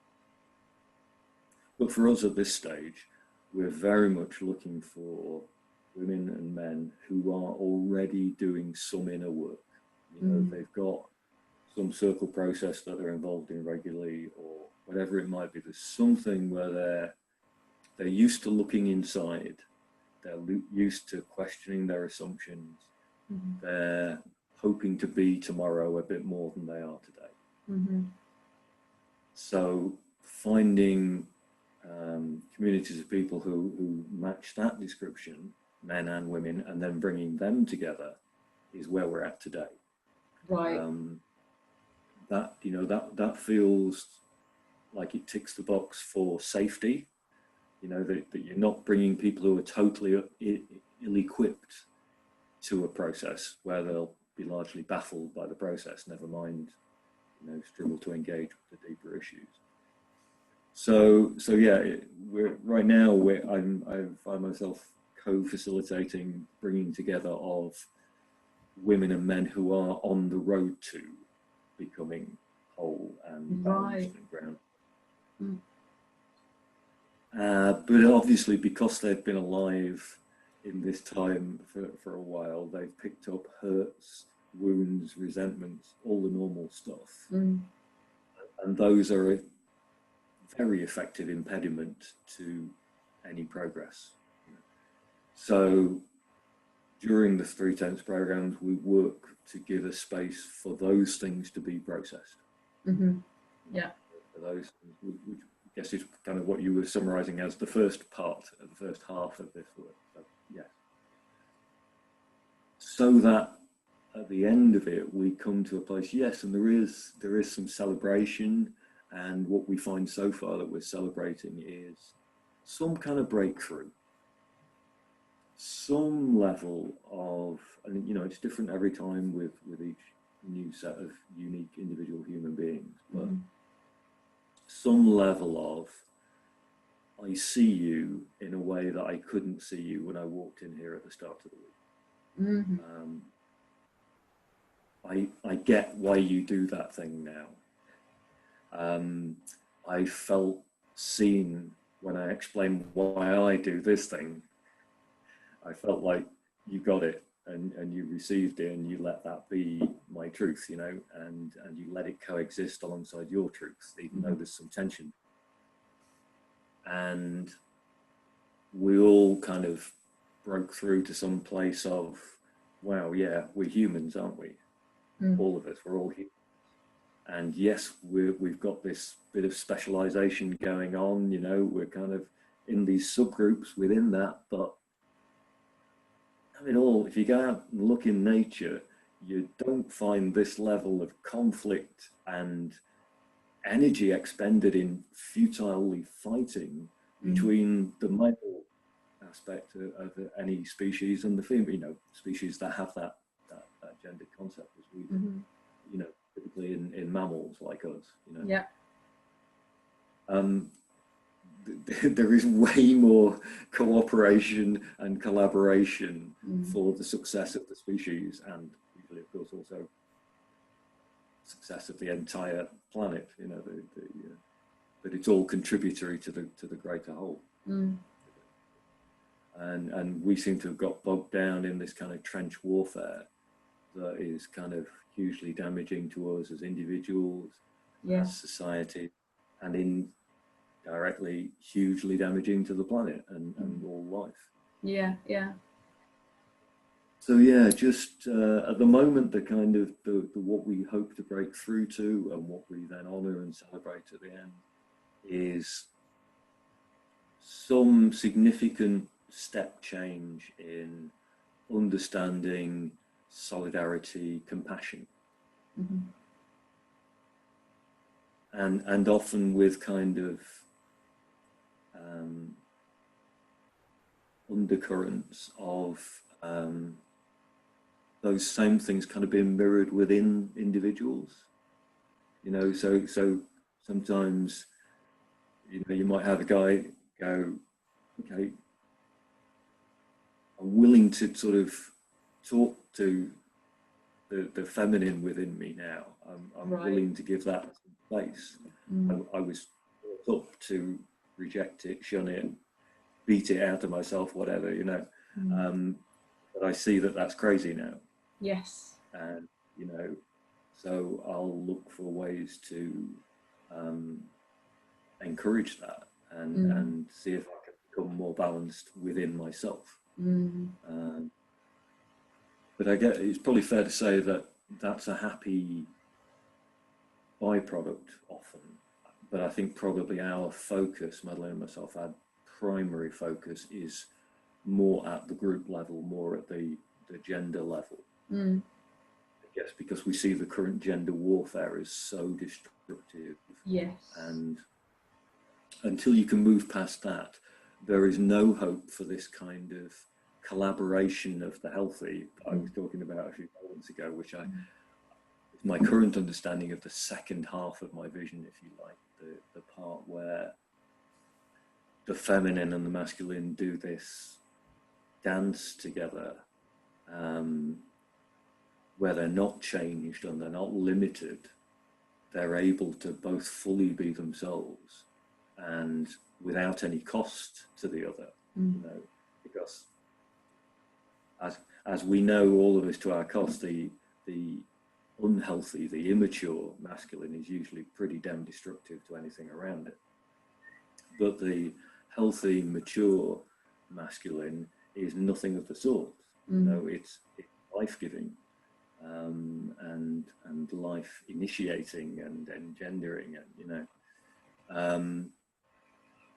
But for us at this stage, we're very much looking for women and men who are already doing some inner work. You know, they've got some circle process that they're involved in regularly, or whatever it might be. There's something where they're used to looking inside. They're used to questioning their assumptions. They're hoping to be tomorrow a bit more than they are today. So finding communities of people who match that description, men and women, and then bringing them together is where we're at today. Right. That, you know, that feels like it ticks the box for safety. You know, that you're not bringing people who are totally ill-equipped to a process where they'll be largely baffled by the process, never mind, you know, struggle to engage with the deeper issues. So yeah, right now I find myself co-facilitating bringing together of women and men who are on the road to becoming whole and balanced and grounded. But obviously, because they've been alive in this time for a while, they've picked up hurts, wounds, resentments, all the normal stuff. And those are a very effective impediment to any progress. So during the 3 tenths programs, we work to give a space for those things to be processed. Yeah. For those, which I guess is kind of what you were summarizing as the first part, the first half of this work. So, yes. So that at the end of it, we come to a place, yes, and there is some celebration, and what we find so far that we're celebrating is some kind of breakthrough, some level of, and you know, it's different every time with each new set of unique individual human beings, but some level of, I see you in a way that I couldn't see you when I walked in here at the start of the week. I get why you do that thing now. I felt seen when I explained why I do this thing. I felt like you got it and you received it, and you let that be my truth, you know, and you let it coexist alongside your truth, even though there's some tension. And we all kind of broke through to some place of, wow, yeah, we're humans, aren't we? All of us, we're all humans. And yes, we've got this bit of specialization going on, you know, we're kind of in these subgroups within that, but I mean, if you go out and look in nature, you don't find this level of conflict and energy expended in futilely fighting between the male aspect of any species and the female, you know, species that have that gendered concept as we do. You know, typically in mammals like us, you know. Yeah. There is way more cooperation and collaboration for the success of the species, and usually, of course, also success of the entire planet. You know, that it's all contributory to the greater whole. And we seem to have got bogged down in this kind of trench warfare that is kind of hugely damaging to us as individuals, as society, and indirectly hugely damaging to the planet and all life. Yeah, yeah. So yeah, just at the moment, the kind of the what we hope to break through to, and what we then honour and celebrate at the end, is some significant step change in understanding, solidarity, compassion. And often with kind of undercurrents of those same things kind of being mirrored within individuals, you know. So sometimes, you know, you might have a guy go, okay, I'm willing to sort of talk to the feminine within me now. I'm willing to give that some place. I was brought up to reject it, shun it, beat it out of myself, whatever, you know. But I see that that's crazy now. Yes. And, you know, so I'll look for ways to encourage that and see if I can become more balanced within myself. But I get, it's probably fair to say that that's a happy byproduct often. But I think probably our focus, Madelaine and myself, our primary focus is more at the group level, more at the gender level. I guess because we see the current gender warfare is so destructive. Yes. And until you can move past that, there is no hope for this kind of collaboration of the healthy I was talking about a few moments ago, which is my current understanding of the second half of my vision, if you like, the part where the feminine and the masculine do this dance together, where they're not changed and they're not limited. They're able to both fully be themselves and without any cost to the other, you know, because as we know, all of us to our cost, the unhealthy, the immature masculine is usually pretty damn destructive to anything around it. But the healthy, mature masculine is nothing of the sort. You know, it's life-giving and life initiating and engendering, and you know,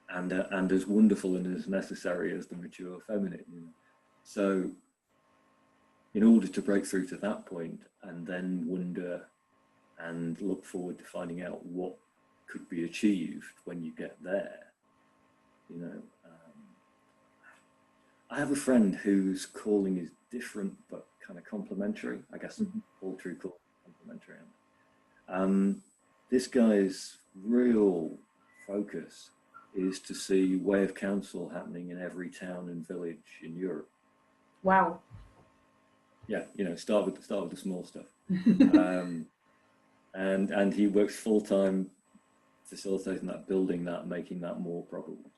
and as wonderful and as necessary as the mature feminine. You know? So, in order to break through to that point, and then wonder and look forward to finding out what could be achieved when you get there, you know. I have a friend whose calling is different but kind of complementary. I guess all true calling is complementary. This guy's real focus is to see Way of Counsel happening in every town and village in Europe. Wow. Yeah, you know, start with the small stuff. And he works full time facilitating that, building that, making that more probable.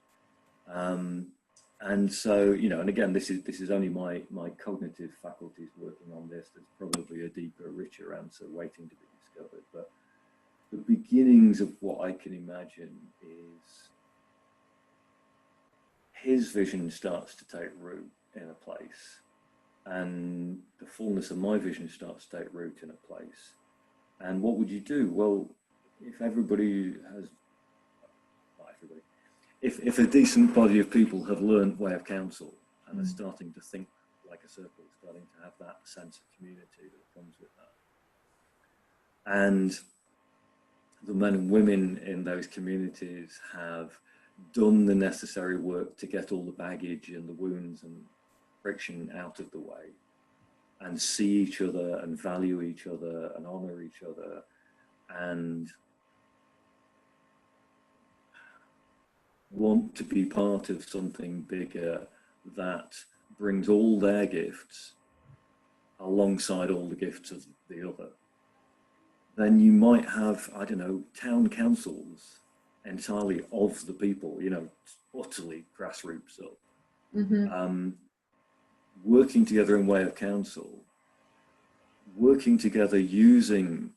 And so, you know, and again, this is only my cognitive faculties working on this. There's probably a deeper, richer answer waiting to be discovered. But the beginnings of what I can imagine is his vision starts to take root in a place, and the fullness of my vision starts to take root in a place. And what would you do? Well, if everybody has, not everybody, if a decent body of people have learned Way of Counsel and are starting to think like a circle, starting to have that sense of community that comes with that, and the men and women in those communities have done the necessary work to get all the baggage and the wounds and friction out of the way, and see each other and value each other and honor each other and want to be part of something bigger that brings all their gifts alongside all the gifts of the other, then you might have, I don't know, town councils entirely of the people, you know, utterly grassroots up, working together in Way of Counsel, working together using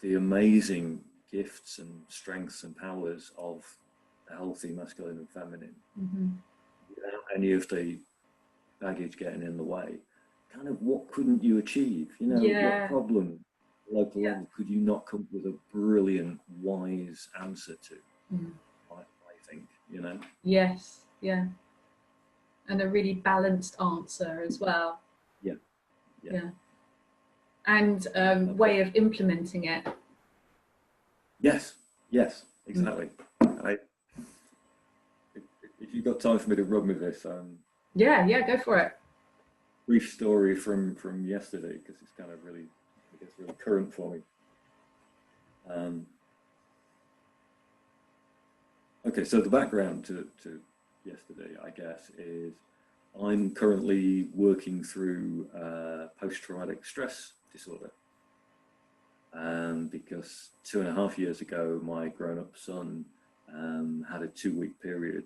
the amazing gifts and strengths and powers of the healthy masculine and feminine, without any of the baggage getting in the way. Kind of, what couldn't you achieve? You know, what problem, local level, could you not come up with a brilliant, wise answer to? I think, you know. Yes, yeah. And a really balanced answer as well. Yeah. And way of implementing it. Yes, exactly. If you've got time for me to run with this, yeah, go for it. Brief story from yesterday, because it's kind of really, I guess, really current for me. Okay, so the background to yesterday, I guess, is I'm currently working through post-traumatic stress disorder. Because 2.5 years ago, my grown-up son had a 2-week period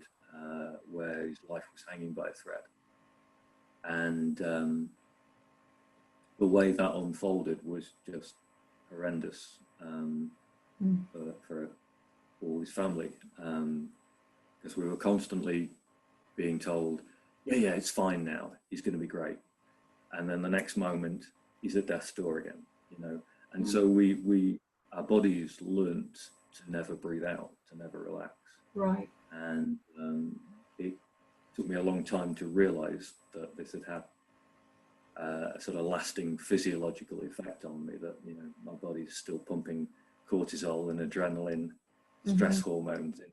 where his life was hanging by a thread. And the way that unfolded was just horrendous for all his family, because we were constantly being told, yeah, it's fine now, he's going to be great. And then the next moment, he's at death's door again, you know. And so our bodies learnt to never breathe out, to never relax. Right. And it took me a long time to realize that this had had a sort of lasting physiological effect on me, that, you know, my body's still pumping cortisol and adrenaline, stress hormones in.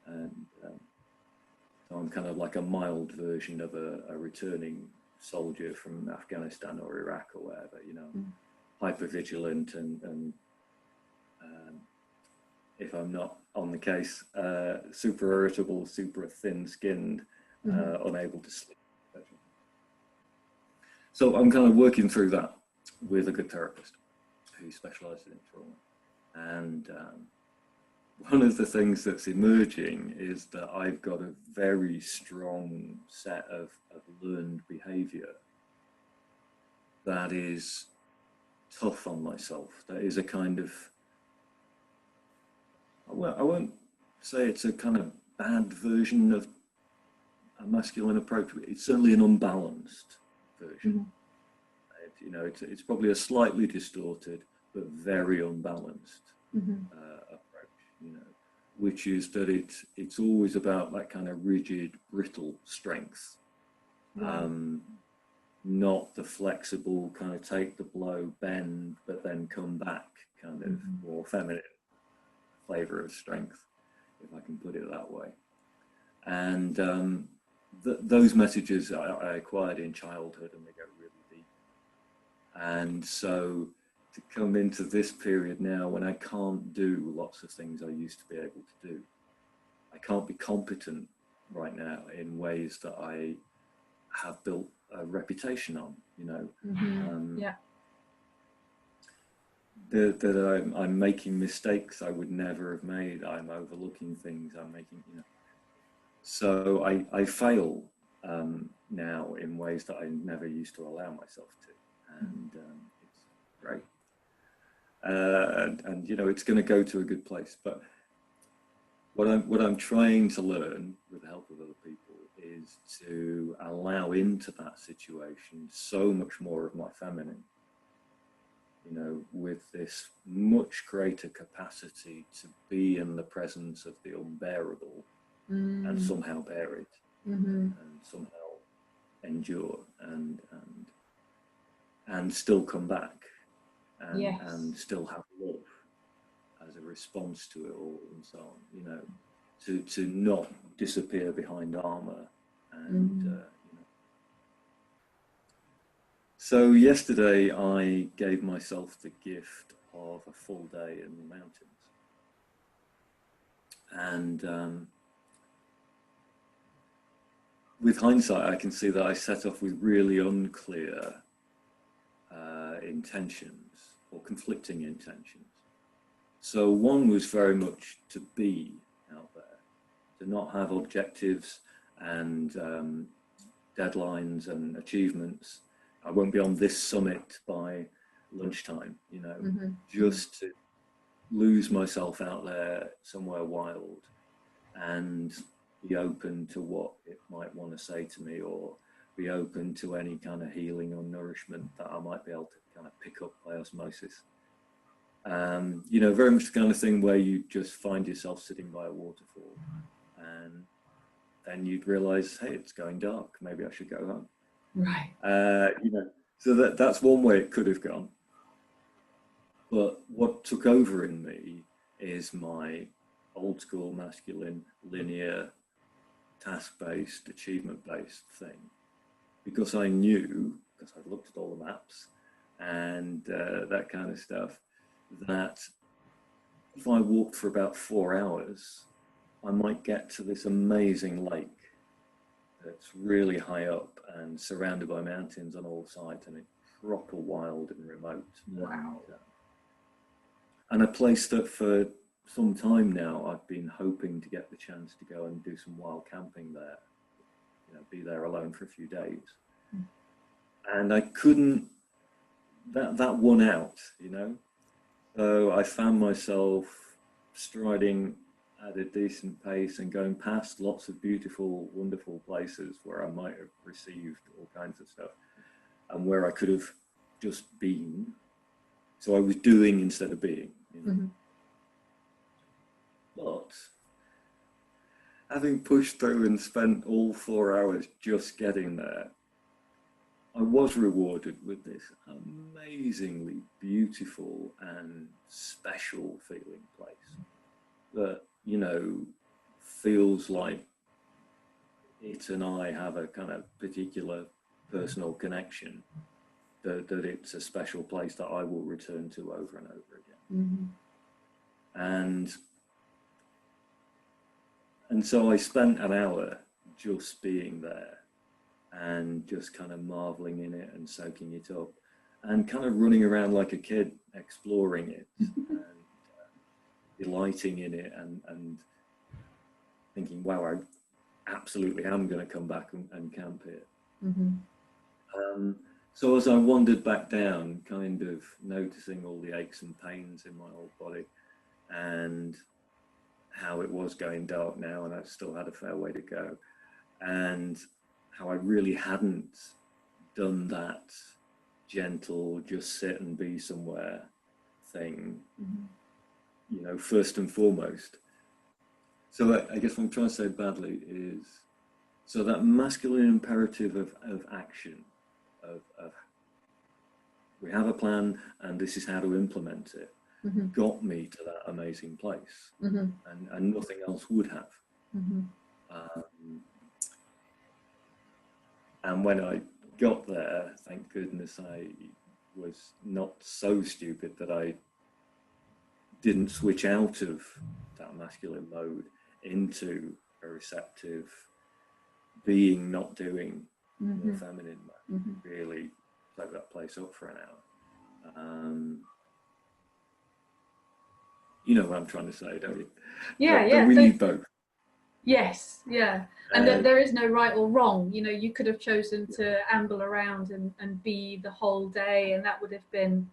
And so I'm kind of like a mild version of a returning soldier from Afghanistan or Iraq or wherever, you know. Hyper vigilant and if I'm not on the case, super irritable, super thin-skinned, unable to sleep, etc. So I'm kind of working through that with a good therapist who specialises in trauma. And one of the things that's emerging is that I've got a very strong set of learned behaviour that is tough on myself. That is a kind of, well, I won't say it's a kind of bad version of a masculine approach. It's certainly an unbalanced version. You know, it's probably a slightly distorted but very unbalanced approach, you know, which is that it's always about that kind of rigid, brittle strength. Not the flexible kind of take the blow, bend, but then come back kind of more feminine flavour of strength, if I can put it that way. And those messages I acquired in childhood, and they go really deep. And so to come into this period now when I can't do lots of things I used to be able to do, I can't be competent right now in ways that I have built a reputation on, you know. That I'm making mistakes I would never have made. I'm overlooking things. I'm making, you know. So I fail now in ways that I never used to allow myself to, and it's great. And you know, it's going to go to a good place. But what I'm trying to learn with the help of other people is to allow into that situation so much more of my feminine, you know, with this much greater capacity to be in the presence of the unbearable and somehow bear it and somehow endure and still come back and still have love as a response to it all, and so on, you know, to not disappear behind armor. And you know. So yesterday I gave myself the gift of a full day in the mountains. And with hindsight, I can see that I set off with really unclear intentions or conflicting intentions. So one was very much to be out there, to not have objectives and deadlines and achievements. I won't be on this summit by lunchtime, you know, just to lose myself out there somewhere wild and be open to what it might want to say to me, or be open to any kind of healing or nourishment that I might be able to kind of pick up by osmosis. You know, very much the kind of thing where you just find yourself sitting by a waterfall and then you'd realize, hey, it's going dark, maybe I should go home. Right. You know, so that's one way it could have gone. But what took over in me is my old school masculine, linear, task-based, achievement-based thing. Because I knew, because I'd looked at all the maps and that kind of stuff, that if I walked for about 4 hours, I might get to this amazing lake that's really high up and surrounded by mountains on all sides, and it's proper wild and remote. Wow. And a place that for some time now I've been hoping to get the chance to go and do some wild camping there, you know, be there alone for a few days. And I couldn't, that won out, you know. So I found myself striding at a decent pace and going past lots of beautiful, wonderful places where I might have received all kinds of stuff and where I could have just been. So I was doing instead of being, you know. But having pushed through and spent all 4 hours just getting there, I was rewarded with this amazingly beautiful and special feeling place that, you know, feels like it and I have a kind of particular personal connection, that it's a special place that I will return to over and over again. And so I spent an hour just being there and just kind of marveling in it and soaking it up and kind of running around like a kid, exploring it and delighting in it and thinking, wow, I absolutely am going to come back and camp here. So as I wandered back down, kind of noticing all the aches and pains in my old body and how it was going dark now and I still had a fair way to go, and how I really hadn't done that gentle, just sit and be somewhere thing, you know, first and foremost. So I guess what I'm trying to say badly is, so that masculine imperative of action, of we have a plan and this is how to implement it, got me to that amazing place, and nothing else would have. And when I got there, thank goodness I was not so stupid that I didn't switch out of that masculine mode into a receptive being, not doing, more feminine mode. Really soak that place up for an hour. You know what I'm trying to say, don't you? Yeah, but we need both. Yes, yeah. And there is no right or wrong. You know, you could have chosen to amble around and be the whole day, and that would have been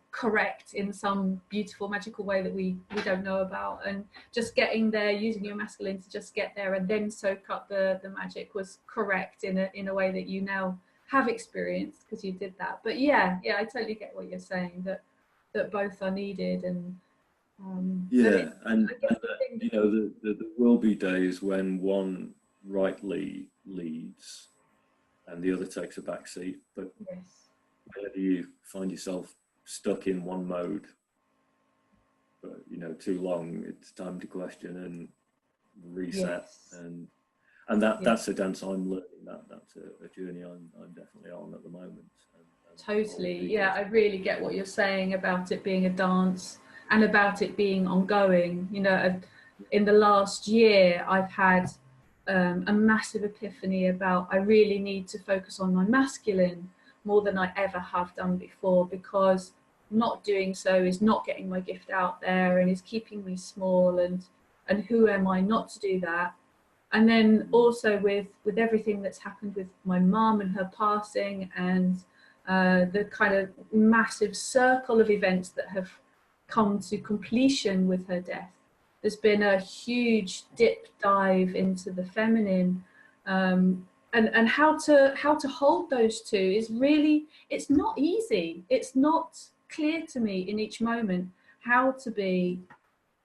correct in some beautiful, magical way that we don't know about. And just getting there, using your masculine to just get there and then soak up the magic was correct in a way that you now have experienced because you did that. But yeah, I totally get what you're saying, that both are needed. And you know, there will be days when one rightly leads and the other takes a back seat, but whenever you find yourself stuck in one mode for, you know, too long, it's time to question and reset. And that's a dance I'm learning. That's a journey I'm definitely on at the moment, and Totally. Yeah, I really get what you're saying about it being a dance and about it being ongoing. You know, in the last year, I've had a massive epiphany about I really need to focus on my masculine more than I ever have done before, because not doing so is not getting my gift out there and is keeping me small, and who am I not to do that? And then also with everything that's happened with my mum and her passing, and the kind of massive circle of events that have come to completion with her death, there's been a huge dive into the feminine, and how to hold those two is really, it's not easy. It's not clear to me in each moment how to be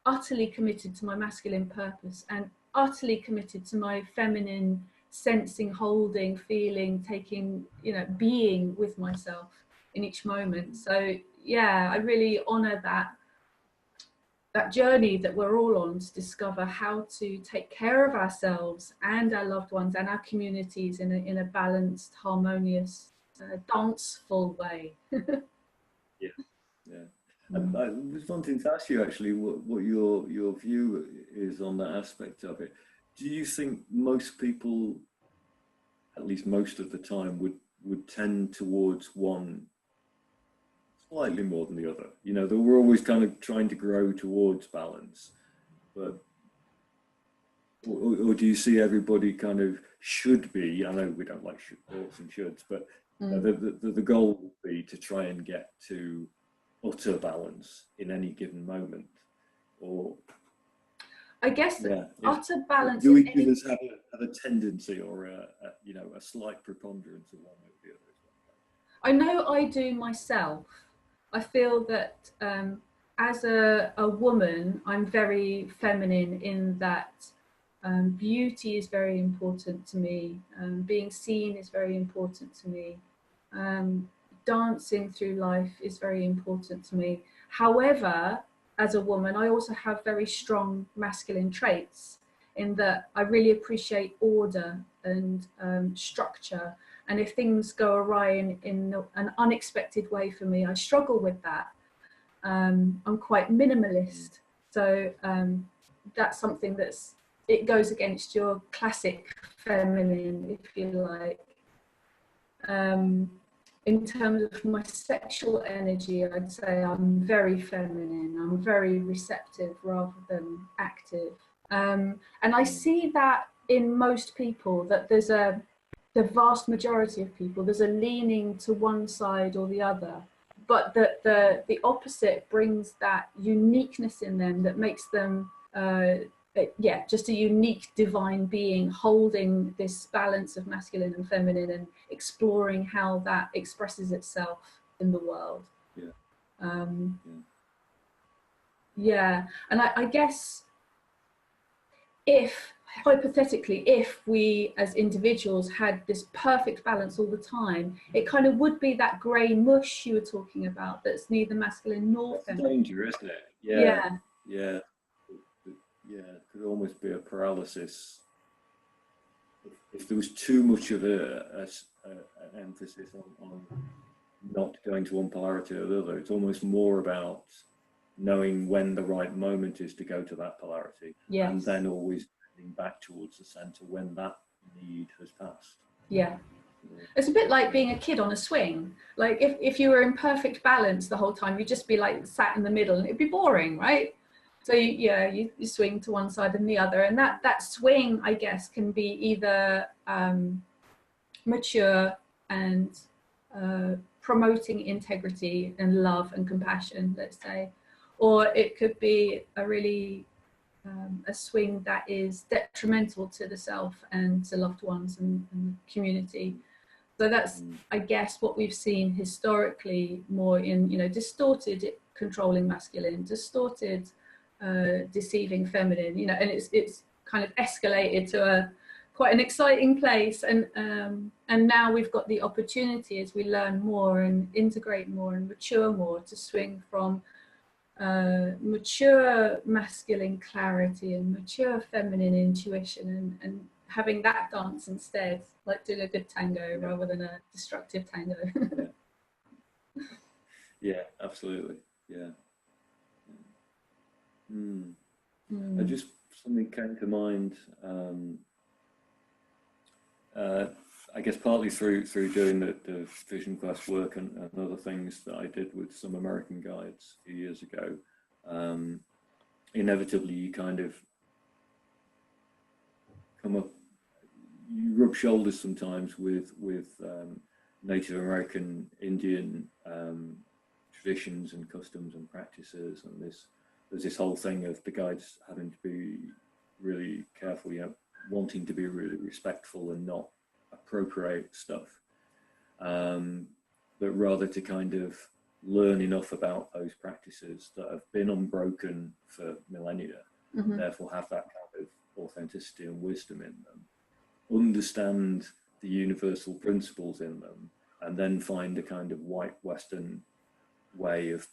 utterly committed to my masculine purpose and utterly committed to my feminine sensing, holding, feeling, taking, you know, being with myself in each moment. So yeah, I really honor that journey that we're all on to discover how to take care of ourselves and our loved ones and our communities in a balanced, harmonious, danceful way. Yeah, yeah. I was wanting to ask you actually what your view is on that aspect of it. Do you think most people, at least most of the time, would tend towards one slightly more than the other? You know, that we're always kind of trying to grow towards balance, but or do you see everybody kind of should be? I know we don't like oughts and shoulds, but the goal would be to try and get to utter balance in any given moment, or I guess utter balance. Do each of us have a tendency or a slight preponderance of one over the other? I know I do myself. I feel that as a woman, I'm very feminine in that beauty is very important to me. Being seen is very important to me. Dancing through life is very important to me. However, as a woman, I also have very strong masculine traits in that I really appreciate order and structure. And if things go awry in an unexpected way for me, I struggle with that. I'm quite minimalist. So that's something it goes against your classic feminine, if you like. In terms of my sexual energy, I'd say I'm very feminine. I'm very receptive rather than active. And I see that in most people, that there's the vast majority of people, there's a leaning to one side or the other, but that the opposite brings that uniqueness in them that makes them just a unique divine being, holding this balance of masculine and feminine and exploring how that expresses itself in the world. And I guess hypothetically, if we as individuals had this perfect balance all the time, it kind of would be that grey mush you were talking about that's neither masculine nor feminine. Danger, isn't it? Yeah. It could almost be a paralysis if there was too much of an emphasis on not going to one polarity or the other. It's almost more about knowing when the right moment is to go to that polarity, and then always heading back towards the centre when that need has passed. It's a bit like being a kid on a swing. Like if you were in perfect balance the whole time, you'd just be like sat in the middle and it'd be boring, right? So you swing to one side and the other, and that swing, I guess, can be either mature and promoting integrity and love and compassion, let's say, or it could be a really a swing that is detrimental to the self and to loved ones and community. So that's, I guess, what we've seen historically more in, distorted controlling masculine, distorted deceiving feminine, and it's kind of escalated to quite an exciting place, and now we've got the opportunity, as we learn more and integrate more and mature more, to swing from mature masculine clarity and mature feminine intuition and having that dance instead, like doing a good tango rather than a destructive tango. Yeah, absolutely. Yeah. I just, something came to mind. I guess partly through doing the Vision Quest work and other things that I did with some American guides a few years ago. Inevitably, you kind of come up, you rub shoulders sometimes with Native American, Indian traditions and customs and practices, and there's this whole thing of the guides having to be really careful, you know, wanting to be really respectful and not appropriate stuff, but rather to kind of learn enough about those practices that have been unbroken for millennia, and therefore have that kind of authenticity and wisdom in them, understand the universal principles in them, and then find a kind of white Western way of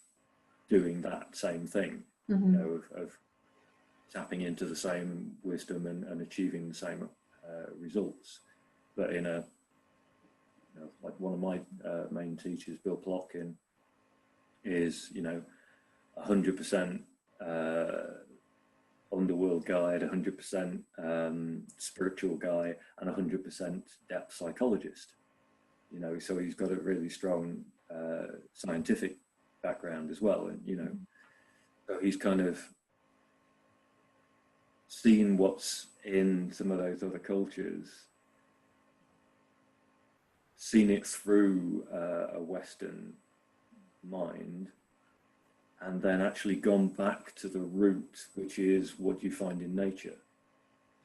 doing that same thing, you know, of tapping into the same wisdom and achieving the same results, but in a, you know, like one of my main teachers, Bill Plotkin, is, you know, 100% underworld guide, 100% spiritual guy, and 100% depth psychologist. You know, so he's got a really strong scientific background as well, and you know, so he's kind of seen what's in some of those other cultures, seen it through a Western mind, and then actually gone back to the root, which is what you find in nature.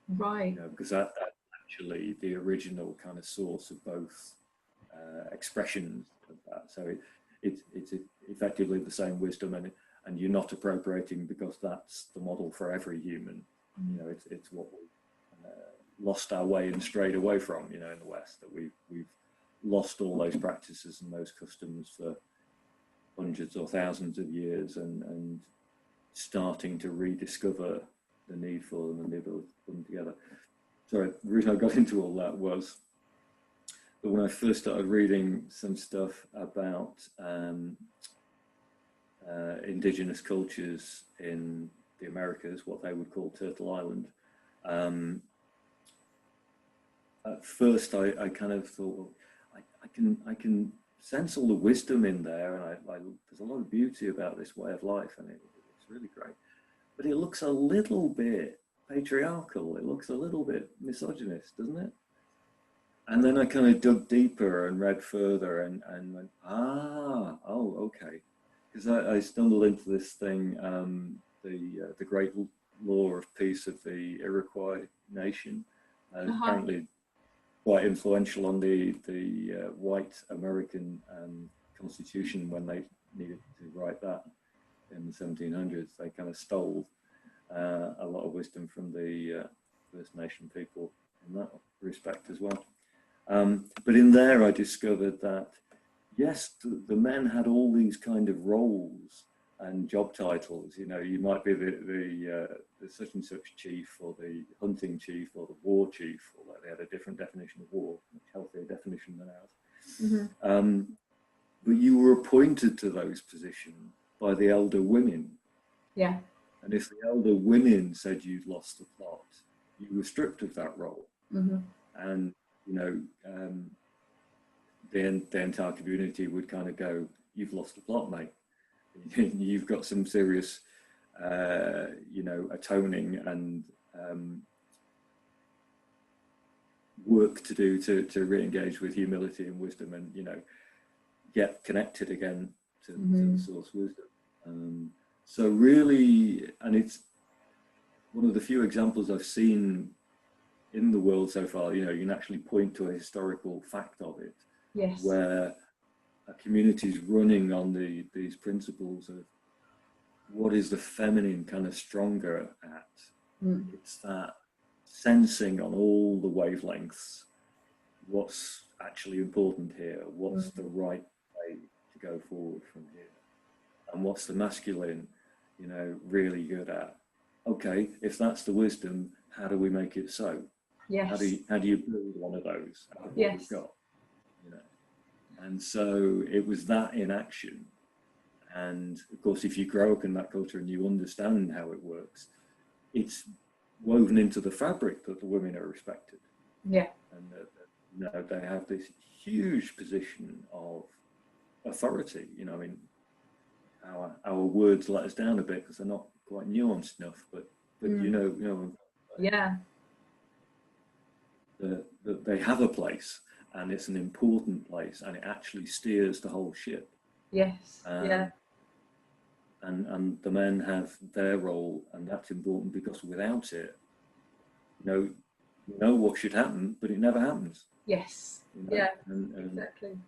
Right. You know, because that's actually the original kind of source of both expressions of that. So it's effectively the same wisdom, and you're not appropriating because that's the model for every human. You know, it's what we lost our way and strayed away from, you know, in the West, that we've lost all those practices and those customs for hundreds or thousands of years, and starting to rediscover the need for them and the ability to put them together. Sorry, the reason I got into all that was that when I first started reading some stuff about indigenous cultures in the Americas, what they would call Turtle Island, at first I kind of thought, well, I can sense all the wisdom in there, and there's a lot of beauty about this way of life, and it's really great. But it looks a little bit patriarchal. It looks a little bit misogynist, doesn't it? And then I kind of dug deeper and read further, and went, oh, okay. Because I stumbled into this thing, the Great Law of Peace of the Iroquois Nation, apparently quite influential on the white American Constitution when they needed to write that in the 1700s. They kind of stole a lot of wisdom from the First Nation people in that respect as well. But in there I discovered that, yes, the men had all these kind of roles and job titles. You know, you might be the such and such chief, or the hunting chief, or the war chief, although they had a different definition of war, much healthier definition than ours. But you were appointed to those positions by the elder women. Yeah. And if the elder women said you'd lost the plot, you were stripped of that role. And, you know, the entire community would kind of go, "You've lost the plot, mate. You've got some serious, you know, atoning and work to do to re-engage with humility and wisdom, and, you know, get connected again to the source wisdom." So really, and it's one of the few examples I've seen in the world so far, you know, you can actually point to a historical fact of it. Yes. Where a community is running on these principles of what is the feminine kind of stronger at. It's that sensing on all the wavelengths, what's actually important here, what's the right way to go forward from here, and what's the masculine, you know, really good at. Okay, if that's the wisdom, how do we make it so? Yes. How do you build one of those out of what we've got? You know, and so it was that in action And of course, if you grow up in that culture and you understand how it works, it's woven into the fabric that the women are respected. Yeah. And you know, they have this huge position of authority. You know, I mean, our words let us down a bit because they're not quite nuanced enough, but you know, yeah, that they have a place, and it's an important place, and it actually steers the whole ship. Yes. Yeah. And the men have their role, and that's important, because without it, you know what should happen, but it never happens. Yes. You know? Yeah. And exactly.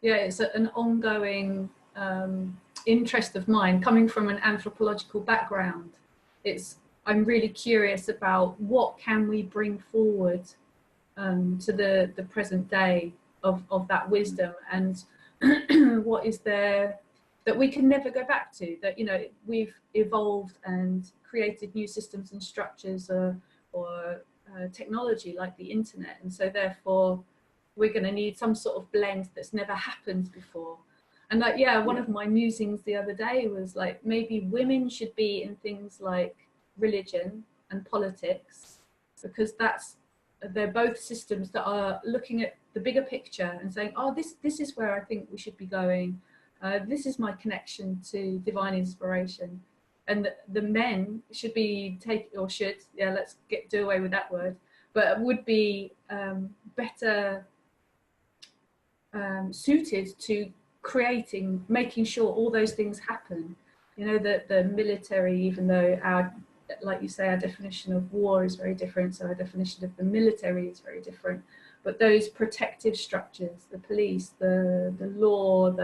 Yeah, it's an ongoing interest of mine, coming from an anthropological background. I'm really curious about what can we bring forward to the present day of that wisdom, and what is there that we can never go back to, that, you know, we've evolved and created new systems and structures or technology like the internet, and so therefore we're going to need some sort of blend that's never happened before. And like, one of my musings the other day was like, maybe women should be in things like religion and politics, because they're both systems that are looking at the bigger picture and saying, oh, this is where I think we should be going. This is my connection to divine inspiration. And the men should be let's do away with that word, but would be better suited to making sure all those things happen. You know, the military, even though like you say, our definition of war is very different, so our definition of the military is very different, but those protective structures, the police, the law,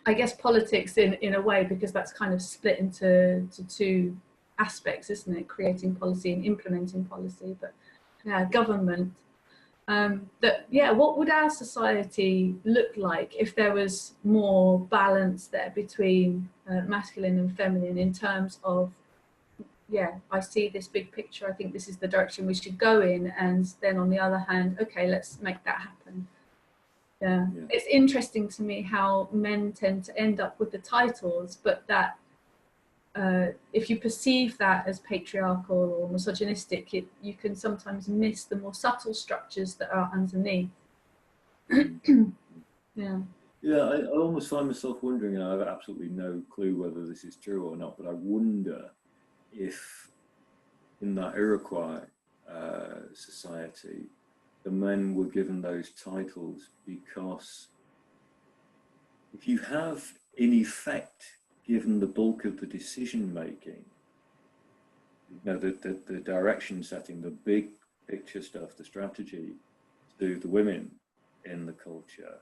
I guess politics in a way, because that's kind of split into two aspects, isn't it? Creating policy and implementing policy, but government. What would our society look like if there was more balance there between masculine and feminine, in terms of, I see this big picture, I think this is the direction we should go in, and then on the other hand, okay, let's make that happen. Yeah. It's interesting to me how men tend to end up with the titles, but that if you perceive that as patriarchal or misogynistic, you can sometimes miss the more subtle structures that are underneath. I almost find myself wondering, and I have absolutely no clue whether this is true or not, but I wonder if in that Iroquois society, the men were given those titles because if you have, in effect, given the bulk of the decision making, you know, the direction setting, the big picture stuff, the strategy, to the women in the culture,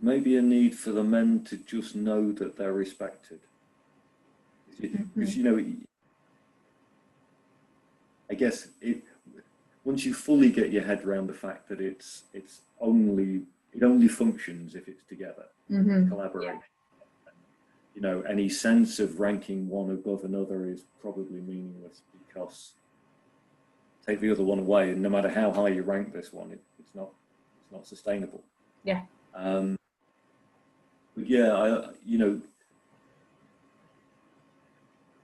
maybe a need for the men to just know that they're respected. Because, you know, I guess once you fully get your head around the fact that it only functions if it's together, collaboration. You know, any sense of ranking one above another is probably meaningless, because take the other one away, and no matter how high you rank this one, it's not sustainable. Yeah. But you know,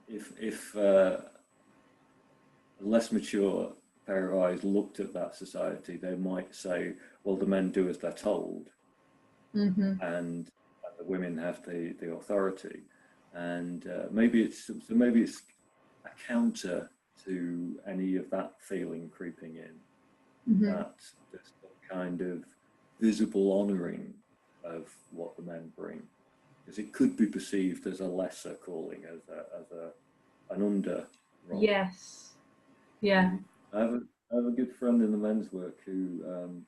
if a less mature pair of eyes looked at that society, they might say, well, the men do as they're told, and the women have the authority, and maybe it's a counter to any of that feeling creeping in, that there's some kind of visible honouring of what the men bring, because it could be perceived as a lesser calling, as an under role. Yes. Yeah. I have a good friend in the men's work who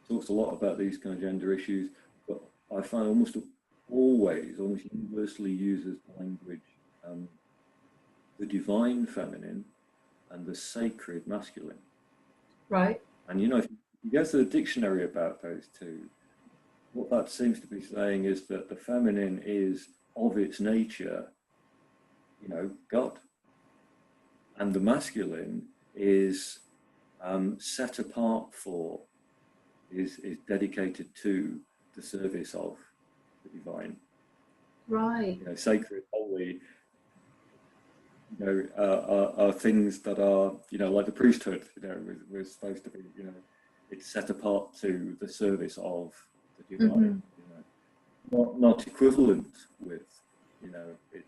talks a lot about these kind of gender issues, but I find almost universally uses the language, the divine feminine and the sacred masculine. Right. And you know, if you go to the dictionary about those two, what that seems to be saying is that the feminine is of its nature, you know, God, and the masculine is set apart for, is dedicated to the service of the divine. Right. You know, sacred, holy, you know, are things that are, you know, like the priesthood, you know, we're supposed to be, you know, it's set apart to the service of the divine, you know, not equivalent with, you know, it.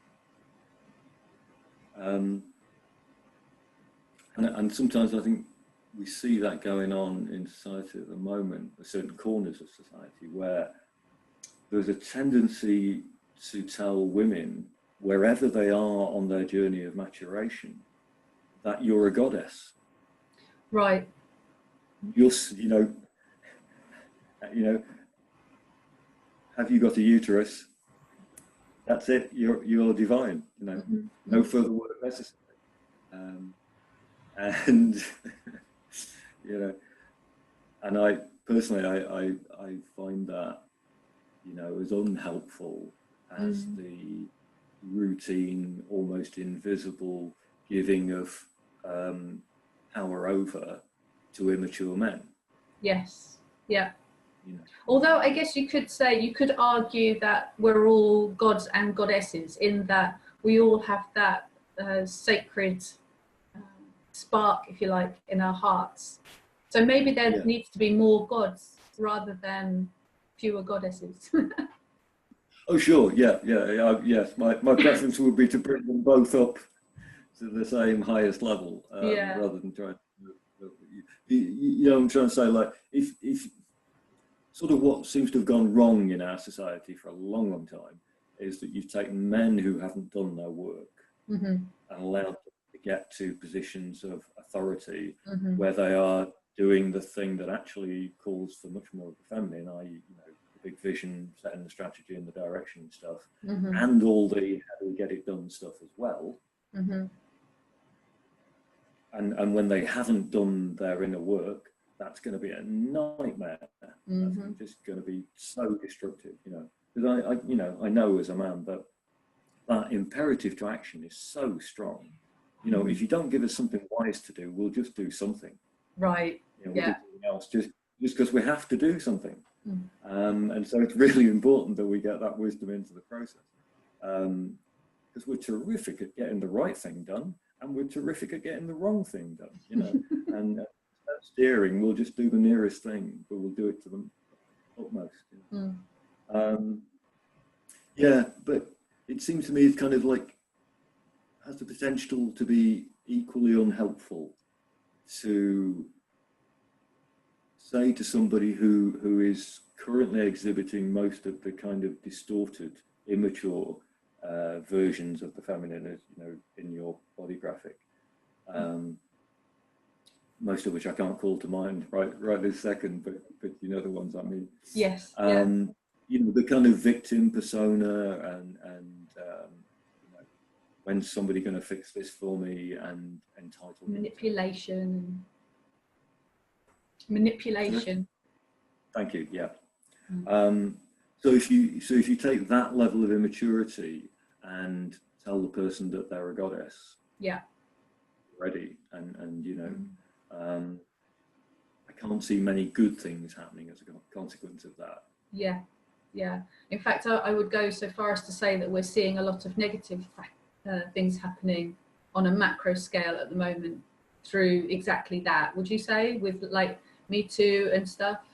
And sometimes I think we see that going on in society at the moment, certain corners of society, where there's a tendency to tell women, wherever they are on their journey of maturation, that you're a goddess. Right. You know, have you got a uterus? That's it. You're divine. You know, no further work necessary. And you know, and I personally, I find that, you know, as unhelpful as the routine, almost invisible giving of power over to immature men. Yes. Yeah. You know. Although I guess you could argue that we're all gods and goddesses, in that we all have that sacred spark, if you like, in our hearts. So maybe there needs to be more gods rather than fewer goddesses. Oh, sure. Yeah. Yes. My preference would be to bring them both up to the same highest level, rather than try. You know, I'm trying to say, like, if sort of what seems to have gone wrong in our society for a long time is that you've taken men who haven't done their work and allowed them to get to positions of authority where they are doing the thing that actually calls for much more of the feminine, i.e., you know, the big vision, setting the strategy and the direction and stuff, and all the how do we get it done stuff as well. And when they haven't done their inner work, that's going to be a nightmare. That's just going to be so destructive, you know. Because I know as a man that that imperative to action is so strong. You know, if you don't give us something wise to do, we'll just do something. Right. You know, we'll do something else just because we have to do something. And so it's really important that we get that wisdom into the process. Because we're terrific at getting the right thing done, and we're terrific at getting the wrong thing done, you know. And that steering, we'll just do the nearest thing, but we'll do it to the utmost. You know? Yeah, but it seems to me it's kind of like has the potential to be equally unhelpful to say to somebody who is currently exhibiting most of the kind of distorted, immature versions of the feminine, as you know, in your body graphic, most of which I can't call to mind right this second, but you know the ones I mean. Yes. You know, the kind of victim persona and you know, when's somebody going to fix this for me, and entitlement, manipulation. Thank you. Yeah. So if you take that level of immaturity and tell the person that they're a goddess, already, and you know, I can't see many good things happening as a consequence of that. Yeah. In fact, I would go so far as to say that we're seeing a lot of negative things happening on a macro scale at the moment through exactly that. Would you say, with like Me Too and stuff?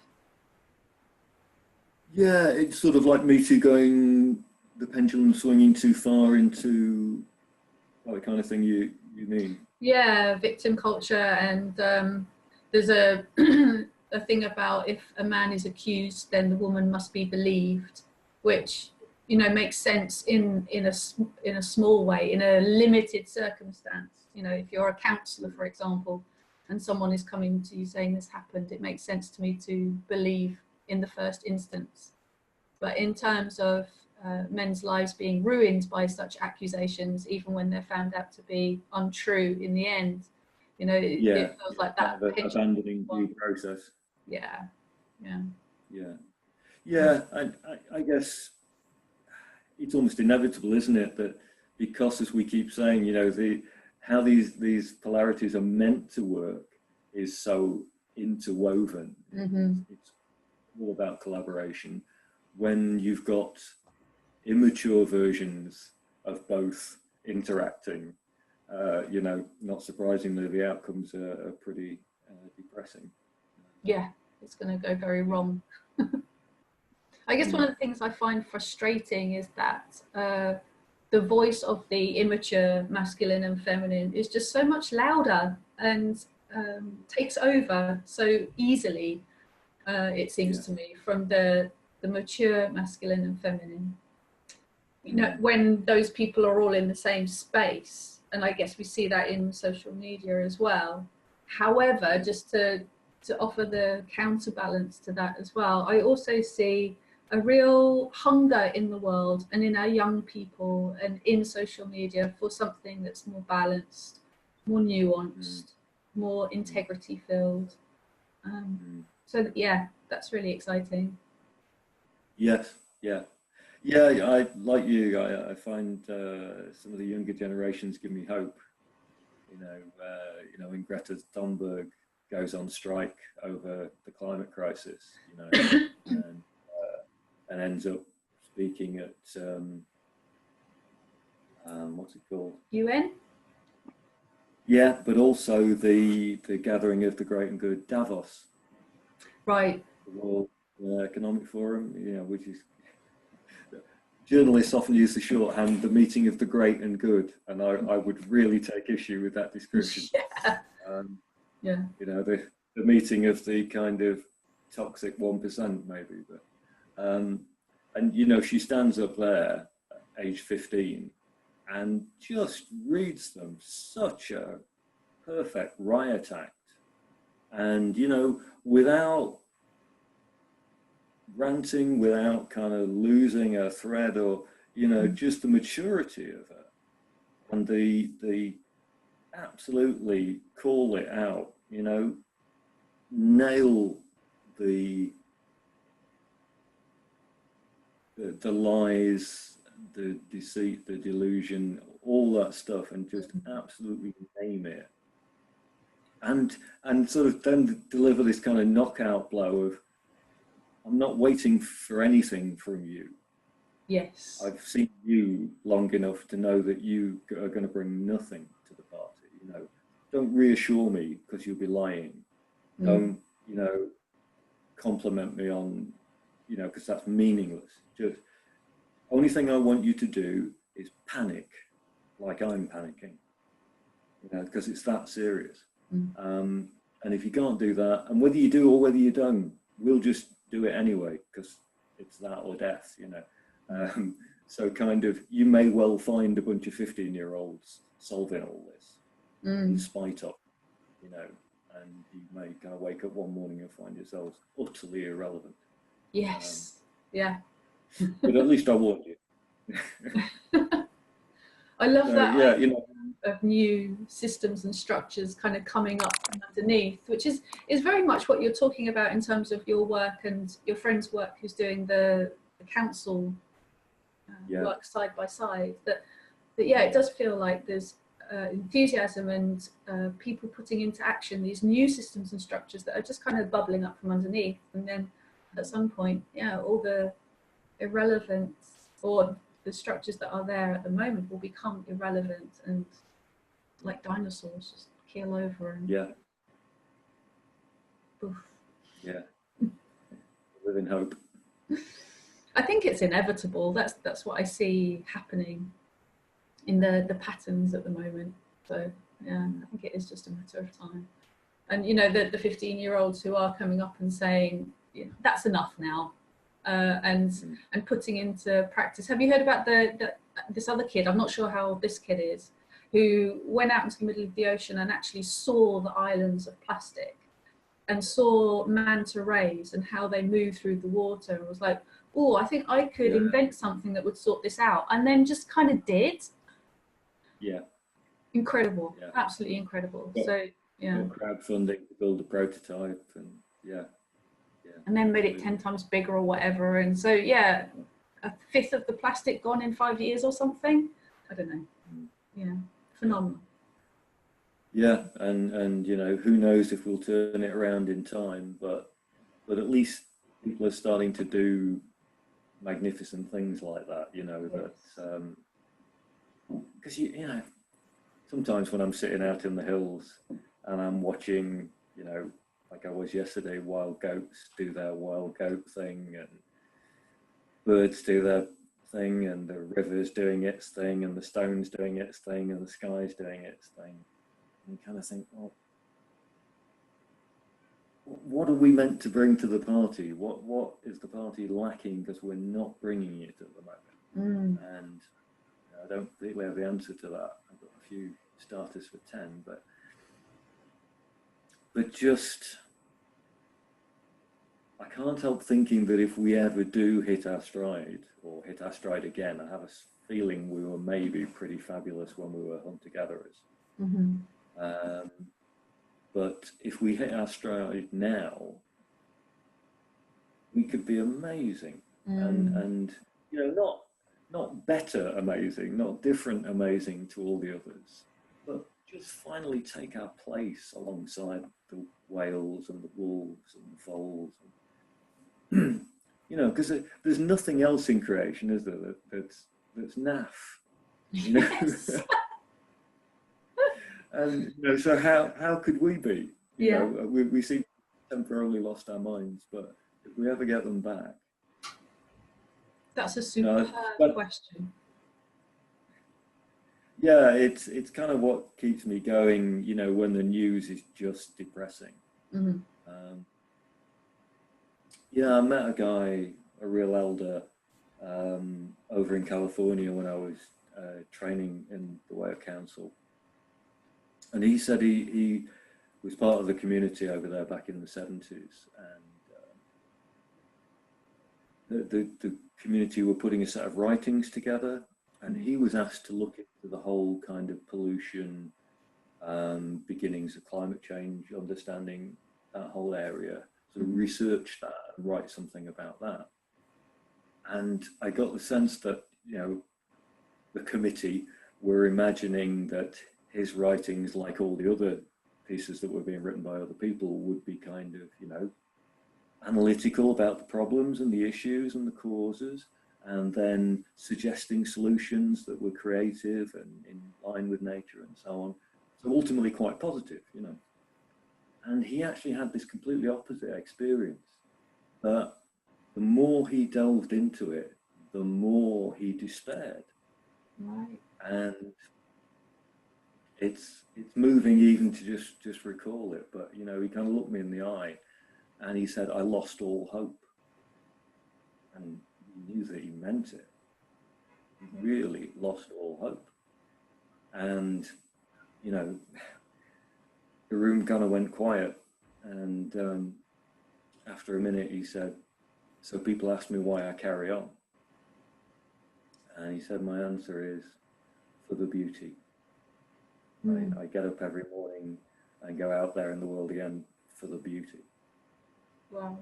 Yeah, it's sort of like Me Too going, the pendulum swinging too far into the kind of thing you mean. Yeah, victim culture, and there's a a thing about if a man is accused, then the woman must be believed, which, you know, makes sense in a small way, in a limited circumstance. You know, if you're a counsellor, for example, and someone is coming to you saying this happened, it makes sense to me to believe in the first instance. But in terms of men's lives being ruined by such accusations, even when they're found out to be untrue in the end, you know, it feels like that abandoning due process. Yeah. I guess it's almost inevitable, isn't it, that because, as we keep saying, you know, how these polarities are meant to work is so interwoven. It's all about collaboration, when you've got immature versions of both interacting, you know, not surprisingly, the outcomes are pretty depressing. Yeah, it's going to go very wrong. I guess one of the things I find frustrating is that the voice of the immature masculine and feminine is just so much louder and takes over so easily, it seems to me, from the mature masculine and feminine. You know, when those people are all in the same space, and I guess we see that in social media as well. However, just to offer the counterbalance to that as well, I also see a real hunger in the world and in our young people and in social media for something that's more balanced, more nuanced, more integrity filled. So yeah, that's really exciting. Yes, yeah. Yeah, I like you. I find some of the younger generations give me hope. You know, when Greta Thunberg goes on strike over the climate crisis, you know, and ends up speaking at what's it called? UN. Yeah, but also the gathering of the great and good, Davos. Right. The World Economic Forum, you know, which is, journalists often use the shorthand, the meeting of the great and good, and I would really take issue with that description. Yeah. Yeah. You know, the meeting of the kind of toxic 1%, maybe, but and you know, she stands up there, age 15, and just reads them such a perfect riot act, and you know, without ranting, without kind of losing a thread, or you know, just the maturity of her, and the absolutely call it out, you know, nail the lies, the deceit, the delusion, all that stuff, and just absolutely name it, and sort of then deliver this kind of knockout blow of, I'm not waiting for anything from you. Yes. I've seen you long enough to know that you are going to bring nothing to the party. You know, don't reassure me because you'll be lying. Don't, you know, compliment me on, you know, because that's meaningless. Just, only thing I want you to do is panic like I'm panicking, you know, because it's that serious. And if you can't do that, and whether you do or whether you don't, we'll just do it anyway, because it's that or death, you know. So kind of, you may well find a bunch of 15-year-olds solving all this in spite of, you know, and you may kind of wake up one morning and find yourselves utterly irrelevant. Yes. Yeah. But at least I warned you. I love that. Yeah, you know, of new systems and structures kind of coming up from underneath, which is very much what you're talking about in terms of your work and your friend's work who's doing the council work side by side. That yeah, it does feel like there's enthusiasm and people putting into action these new systems and structures that are just kind of bubbling up from underneath, and then at some point, yeah, all the irrelevance or the structures that are there at the moment will become irrelevant and like dinosaurs just keel over and poof. Yeah. Live in hope. I think it's inevitable. That's what I see happening in the patterns at the moment. So yeah, I think it is just a matter of time. And you know, the 15-year-olds who are coming up and saying, you know, that's enough now, and putting into practice. Have you heard about this other kid? I'm not sure how old this kid is, who went out into the middle of the ocean and actually saw the islands of plastic and saw manta rays and how they move through the water, and was like, oh, I think I could invent something that would sort this out, and then just kind of did. Yeah. Incredible. Yeah. Absolutely incredible. So yeah. Crowdfunding to build a prototype, and and then made it 10 times bigger or whatever, and so yeah, a fifth of the plastic gone in 5 years or something. I don't know. Yeah. Phenomenal. Yeah, and you know, who knows if we'll turn it around in time, but at least people are starting to do magnificent things like that, you know, that, because you know, sometimes when I'm sitting out in the hills and I'm watching, you know, like I was yesterday, wild goats do their wild goat thing, and birds do their thing, and the river's doing its thing, and the stone's doing its thing, and the sky's doing its thing. And you kind of think, well, what are we meant to bring to the party? What is the party lacking because we're not bringing it at the moment? And you know, I don't think we have the answer to that. I've got a few starters for 10, but just, I can't help thinking that if we ever do hit our stride, or hit our stride again, I have a feeling we were maybe pretty fabulous when we were hunter-gatherers. But if we hit our stride now, we could be amazing, and you know, not better amazing, not different amazing to all the others, but just finally take our place alongside the whales and the wolves and the foals. And, you know, because there's nothing else in creation, is there, that's naff, you know? And you know, so how could we be? You know, we seem to temporarily lost our minds, but if we ever get them back, that's a superb question. Yeah, it's kind of what keeps me going. You know, when the news is just depressing. Yeah, I met a guy, a real elder, over in California when I was training in the Way of Counsel. And he said he was part of the community over there back in the 70s. And the community were putting a set of writings together. And he was asked to look into the whole kind of pollution, beginnings of climate change, understanding that whole area, sort of research that and write something about that. And I got the sense that, you know, the committee were imagining that his writings, like all the other pieces that were being written by other people, would be kind of, you know, analytical about the problems and the issues and the causes, and then suggesting solutions that were creative and in line with nature and so on. So ultimately quite positive, you know. And he actually had this completely opposite experience, that the more he delved into it, the more he despaired. Right. And it's moving even to just recall it, but you know, he kind of looked me in the eye and he said, I lost all hope. And he knew that he meant it. He really lost all hope. And, you know, the room kind of went quiet. And after a minute, he said, so people ask me why I carry on. And he said, my answer is for the beauty. I get up every morning and go out there in the world again for the beauty. Wow.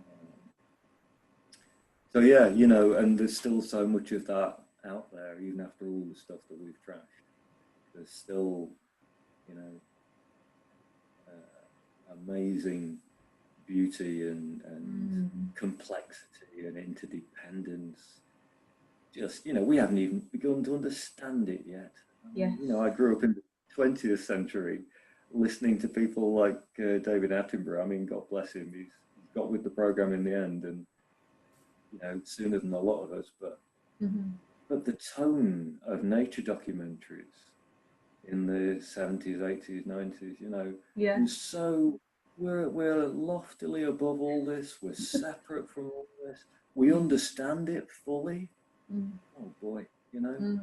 So yeah, you know, and there's still so much of that out there, even after all the stuff that we've trashed. There's still, you know, amazing beauty and complexity and interdependence. Just, you know, we haven't even begun to understand it yet. Yes. You know, I grew up in the 20th century listening to people like David Attenborough. I mean, God bless him. He's got with the program in the end, and you know, sooner than a lot of us. But the tone of nature documentaries in the 70s, 80s, 90s, you know, was so, we're loftily above all this. We're separate from all this. We understand it fully. Oh boy, you know.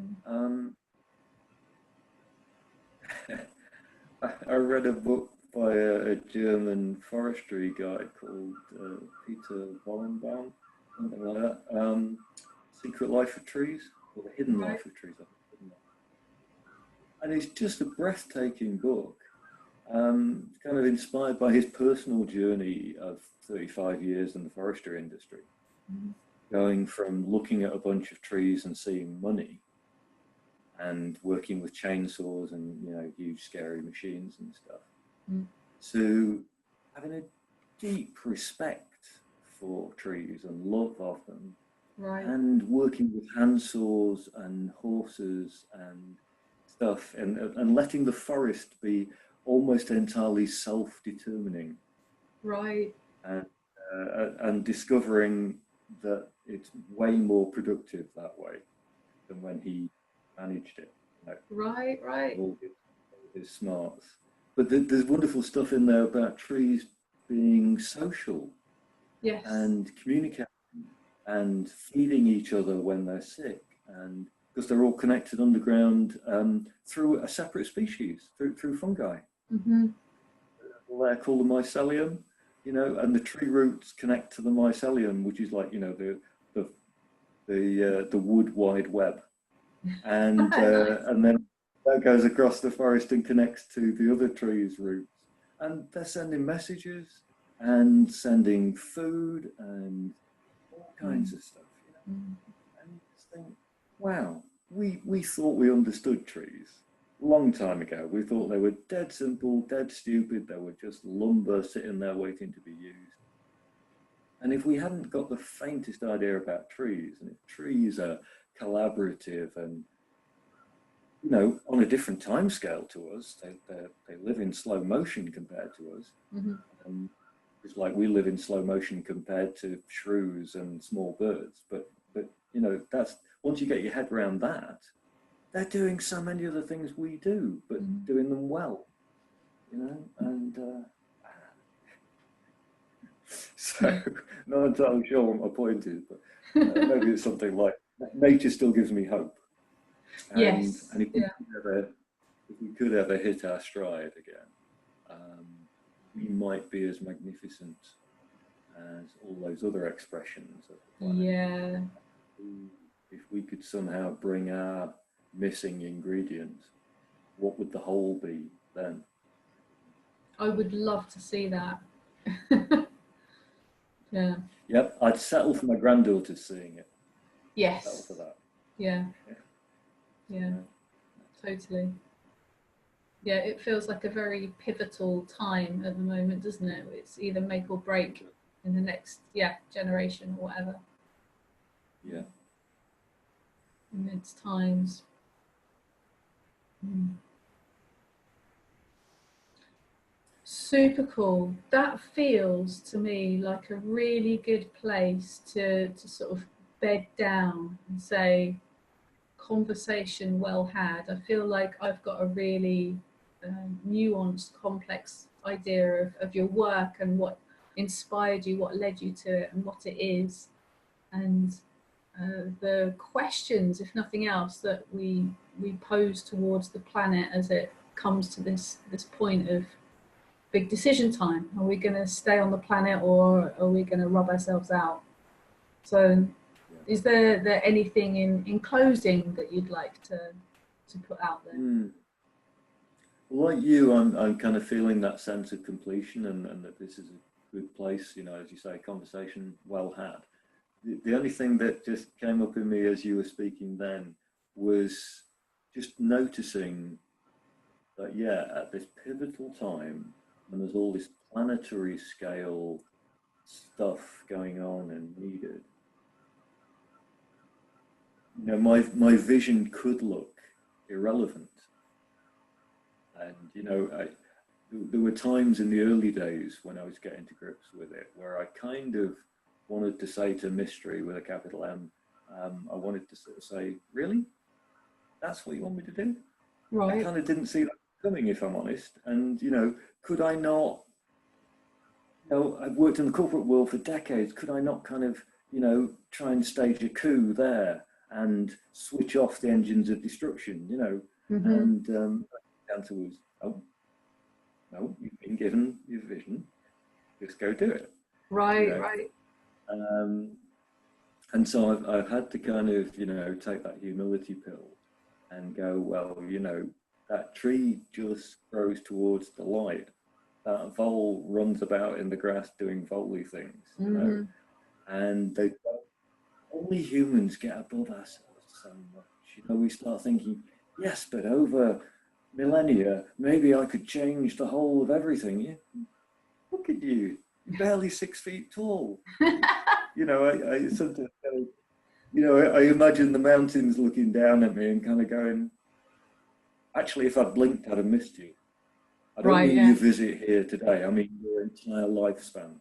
I read a book by a German forestry guy called Peter Wollenbaum, something like that. Secret Life of Trees, or The Hidden Life of Trees. And it's just a breathtaking book, kind of inspired by his personal journey of 35 years in the forestry industry, going from looking at a bunch of trees and seeing money, and working with chainsaws and, you know, huge scary machines and stuff, to having a deep respect for trees and love of them, Right. And working with handsaws and horses and stuff, and letting the forest be almost entirely self-determining. Right. And discovering that it's way more productive that way than when he managed it. You know, Right. all his smarts. But there's wonderful stuff in there about trees being social. Yes. And communicating and feeding each other when they're sick, and because they're all connected underground through a separate species, through fungi. Mm-hmm. They're called the mycelium, you know, and the tree roots connect to the mycelium, which is like, you know, the wood wide web, and Nice. and then that goes across the forest and connects to the other trees' roots, and they're sending messages and sending food and all kinds of stuff, you know. And you just think, wow, we thought we understood trees a long time ago. We thought they were dead simple, dead stupid. They were just lumber sitting there waiting to be used. And if we hadn't got the faintest idea about trees, and if trees are collaborative and, you know, on a different time scale to us, they live in slow motion compared to us. Mm-hmm. It's like we live in slow motion compared to shrews and small birds. But you know, that's, once you get your head around that, they're doing so many other things we do, but doing them well, you know. And so, not entirely sure what my point is, but maybe it's something like nature still gives me hope. And, Yes. And if we could ever hit our stride again, we might be as magnificent as all those other expressions of the planet. Yeah. If we could somehow bring our missing ingredient, what would the whole be then? I would love to see that. Yeah. Yep, I'd settle for my granddaughter seeing it. Yes. Settle for that. Yeah. Totally. Yeah, it feels like a very pivotal time at the moment, doesn't it? It's either make or break in the next generation or whatever. Yeah. Immense times. Super cool. That feels to me like a really good place to sort of bed down and say, conversation well had. I feel like I've got a really nuanced, complex idea of your work and what inspired you, what led you to it, and what it is, and the questions, if nothing else, that we pose towards the planet as it comes to this point of big decision time. Are we going to stay on the planet, or are we going to rub ourselves out? So is there anything in closing that you'd like to put out there? Well, like you, I'm kind of feeling that sense of completion, and that this is a good place, you know, as you say, conversation well had. The only thing that just came up in me as you were speaking then was just noticing that, at this pivotal time, when there's all this planetary scale stuff going on and needed, you know, my vision could look irrelevant. And, you know, there were times in the early days when I was getting to grips with it where I kind of wanted to say to mystery with a capital M, I wanted to sort of say, really? That's what you want me to do? Right. I kind of didn't see that coming, if I'm honest. And, you know, could I not, you know, I've worked in the corporate world for decades. Could I not kind of, you know, try and stage a coup there and switch off the engines of destruction, you know? And the answer was, oh, no, you've been given your vision, just go do it. Right, you know? right. And so I've had to kind of, you know, take that humility pill and go, well, you know, that tree just grows towards the light. That vole runs about in the grass doing voley things, you know? And only humans get above ourselves so much. You know, we start thinking, yes, but over millennia, maybe I could change the whole of everything. Yeah. Look at you, you're barely 6 feet tall. You know, I sometimes You know, I imagine the mountains looking down at me and kind of going, actually, if I blinked, I'd have missed you. I don't mean your visit here today. I mean your entire lifespan.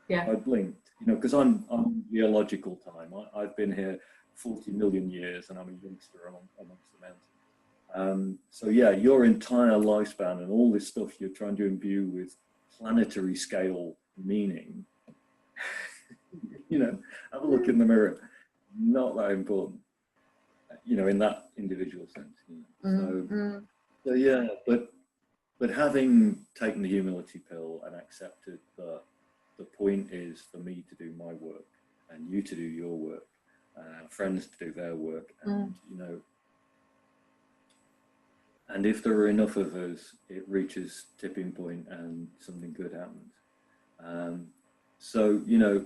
Yeah. If I blinked, you know, because I'm geological time. I've been here 40 million years, and I'm a youngster amongst the mountains. So yeah, your entire lifespan and all this stuff you're trying to imbue with planetary scale meaning, you know, have a look in the mirror. Not that important, you know, in that individual sense. You know? So yeah, but having taken the humility pill and accepted that the point is for me to do my work and you to do your work, friends to do their work, and you know, and if there are enough of us, it reaches tipping point and something good happens. So you know,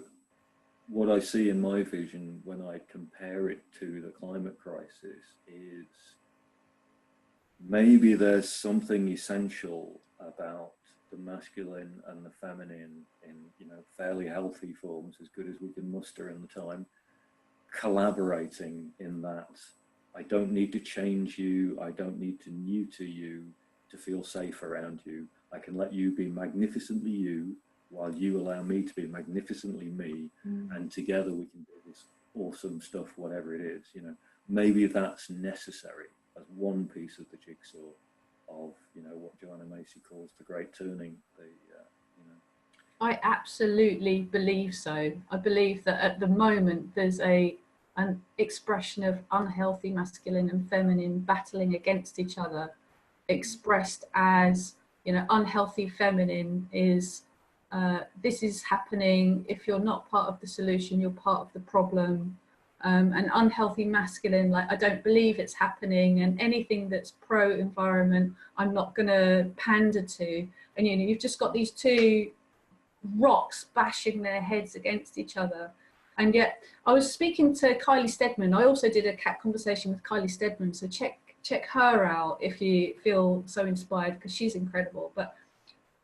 what I see in my vision when I compare it to the climate crisis is maybe there's something essential about the masculine and the feminine in, you know, fairly healthy forms, as good as we can muster in the time, collaborating in that I don't need to change you, I don't need to neuter you to feel safe around you. I can let you be magnificently you while you allow me to be magnificently me, and together we can do this awesome stuff, whatever it is. You know, maybe that's necessary as one piece of the jigsaw of, you know, what Joanna Macy calls the great turning. You know, I absolutely believe so. I believe that at the moment there's an expression of unhealthy masculine and feminine battling against each other, expressed as, you know, unhealthy feminine is this is happening. If you're not part of the solution, you're part of the problem. And unhealthy masculine, like, I don't believe it's happening, and anything that's pro-environment, I'm not going to pander to. And, you know, you've just got these two rocks bashing their heads against each other. And yet, I was speaking to Kylie Steadman. I also did a cat conversation with Kylie Steadman, so check her out if you feel so inspired, because she's incredible. But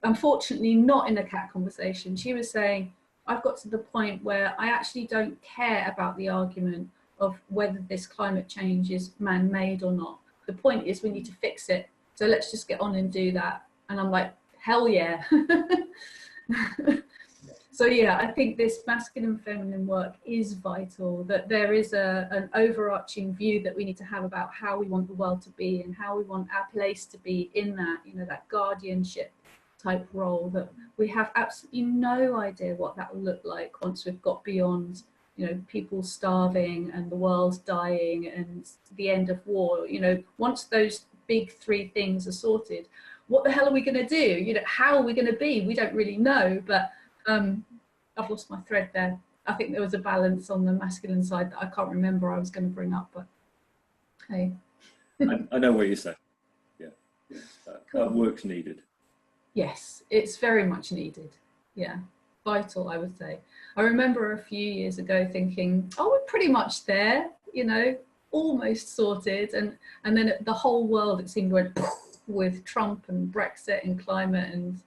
unfortunately, not in a cat conversation. She was saying, I've got to the point where I actually don't care about the argument of whether this climate change is man-made or not. The point is we need to fix it. So let's just get on and do that. And I'm like, hell yeah. So yeah, I think this masculine and feminine work is vital, that there is an overarching view that we need to have about how we want the world to be and how we want our place to be in that, you know, that guardianship type role, that we have absolutely no idea what that will look like once we've got beyond, you know, people starving and the world dying and the end of war. You know, once those big three things are sorted, what the hell are we going to do? You know, how are we going to be? We don't really know. But I've lost my thread there. I think there was a balance on the masculine side that I can't remember I was going to bring up, but hey. I know what you say. Yeah, that work's needed. Yes, it's very much needed. Yeah, vital, I would say. I remember a few years ago thinking, oh, we're pretty much there, you know, almost sorted. And then the whole world, it seemed, went with Trump and Brexit and climate. And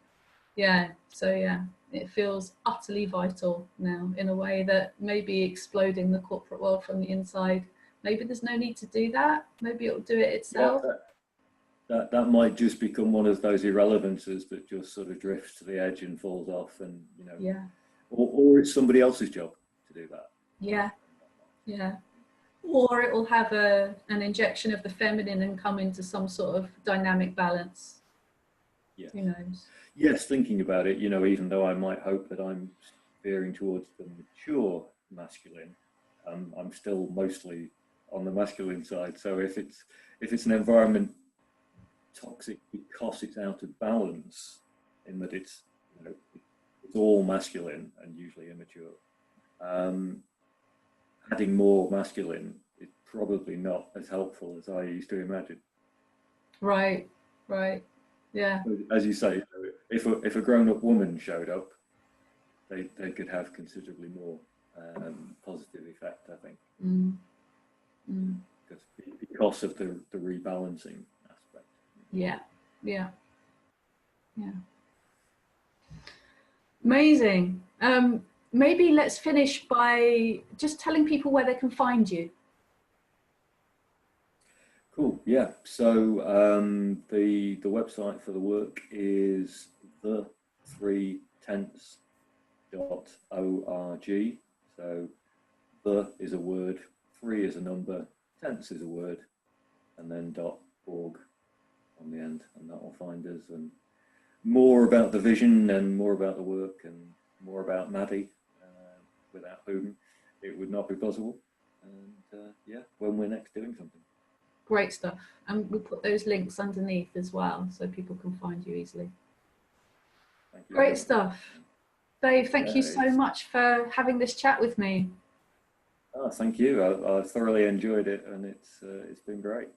yeah, so yeah, it feels utterly vital now in a way that maybe exploding the corporate world from the inside, maybe there's no need to do that. Maybe it'll do it itself. Yeah, that might just become one of those irrelevances that just sort of drifts to the edge and falls off, and, you know, yeah, or it's somebody else's job to do that. Yeah, yeah. Or it will have an injection of the feminine and come into some sort of dynamic balance. Yeah. Who knows? Yes, thinking about it, you know, even though I might hope that I'm veering towards the mature masculine, I'm still mostly on the masculine side. So if it's an environment toxic because it's out of balance, in that it's, you know, it's all masculine and usually immature, adding more masculine is probably not as helpful as I used to imagine. Right, yeah. As you say, if a grown-up woman showed up, they could have considerably more positive effect, I think. Because of the rebalancing aspect. Yeah. Amazing. maybe let's finish by just telling people where they can find you. Cool. Yeah. So the website for the work is the3tenths.org. So the is a word, 3 is a number, tenths is a word, and then .org on the end, and that will find us. And more about the vision and more about the work and more about Maddie, without whom it would not be possible. And yeah, when we're next doing something. Great stuff. And we'll put those links underneath as well so people can find you easily. Thank you. Great stuff. Dave, thank you so much for having this chat with me. Oh, thank you. I thoroughly enjoyed it, and it's been great.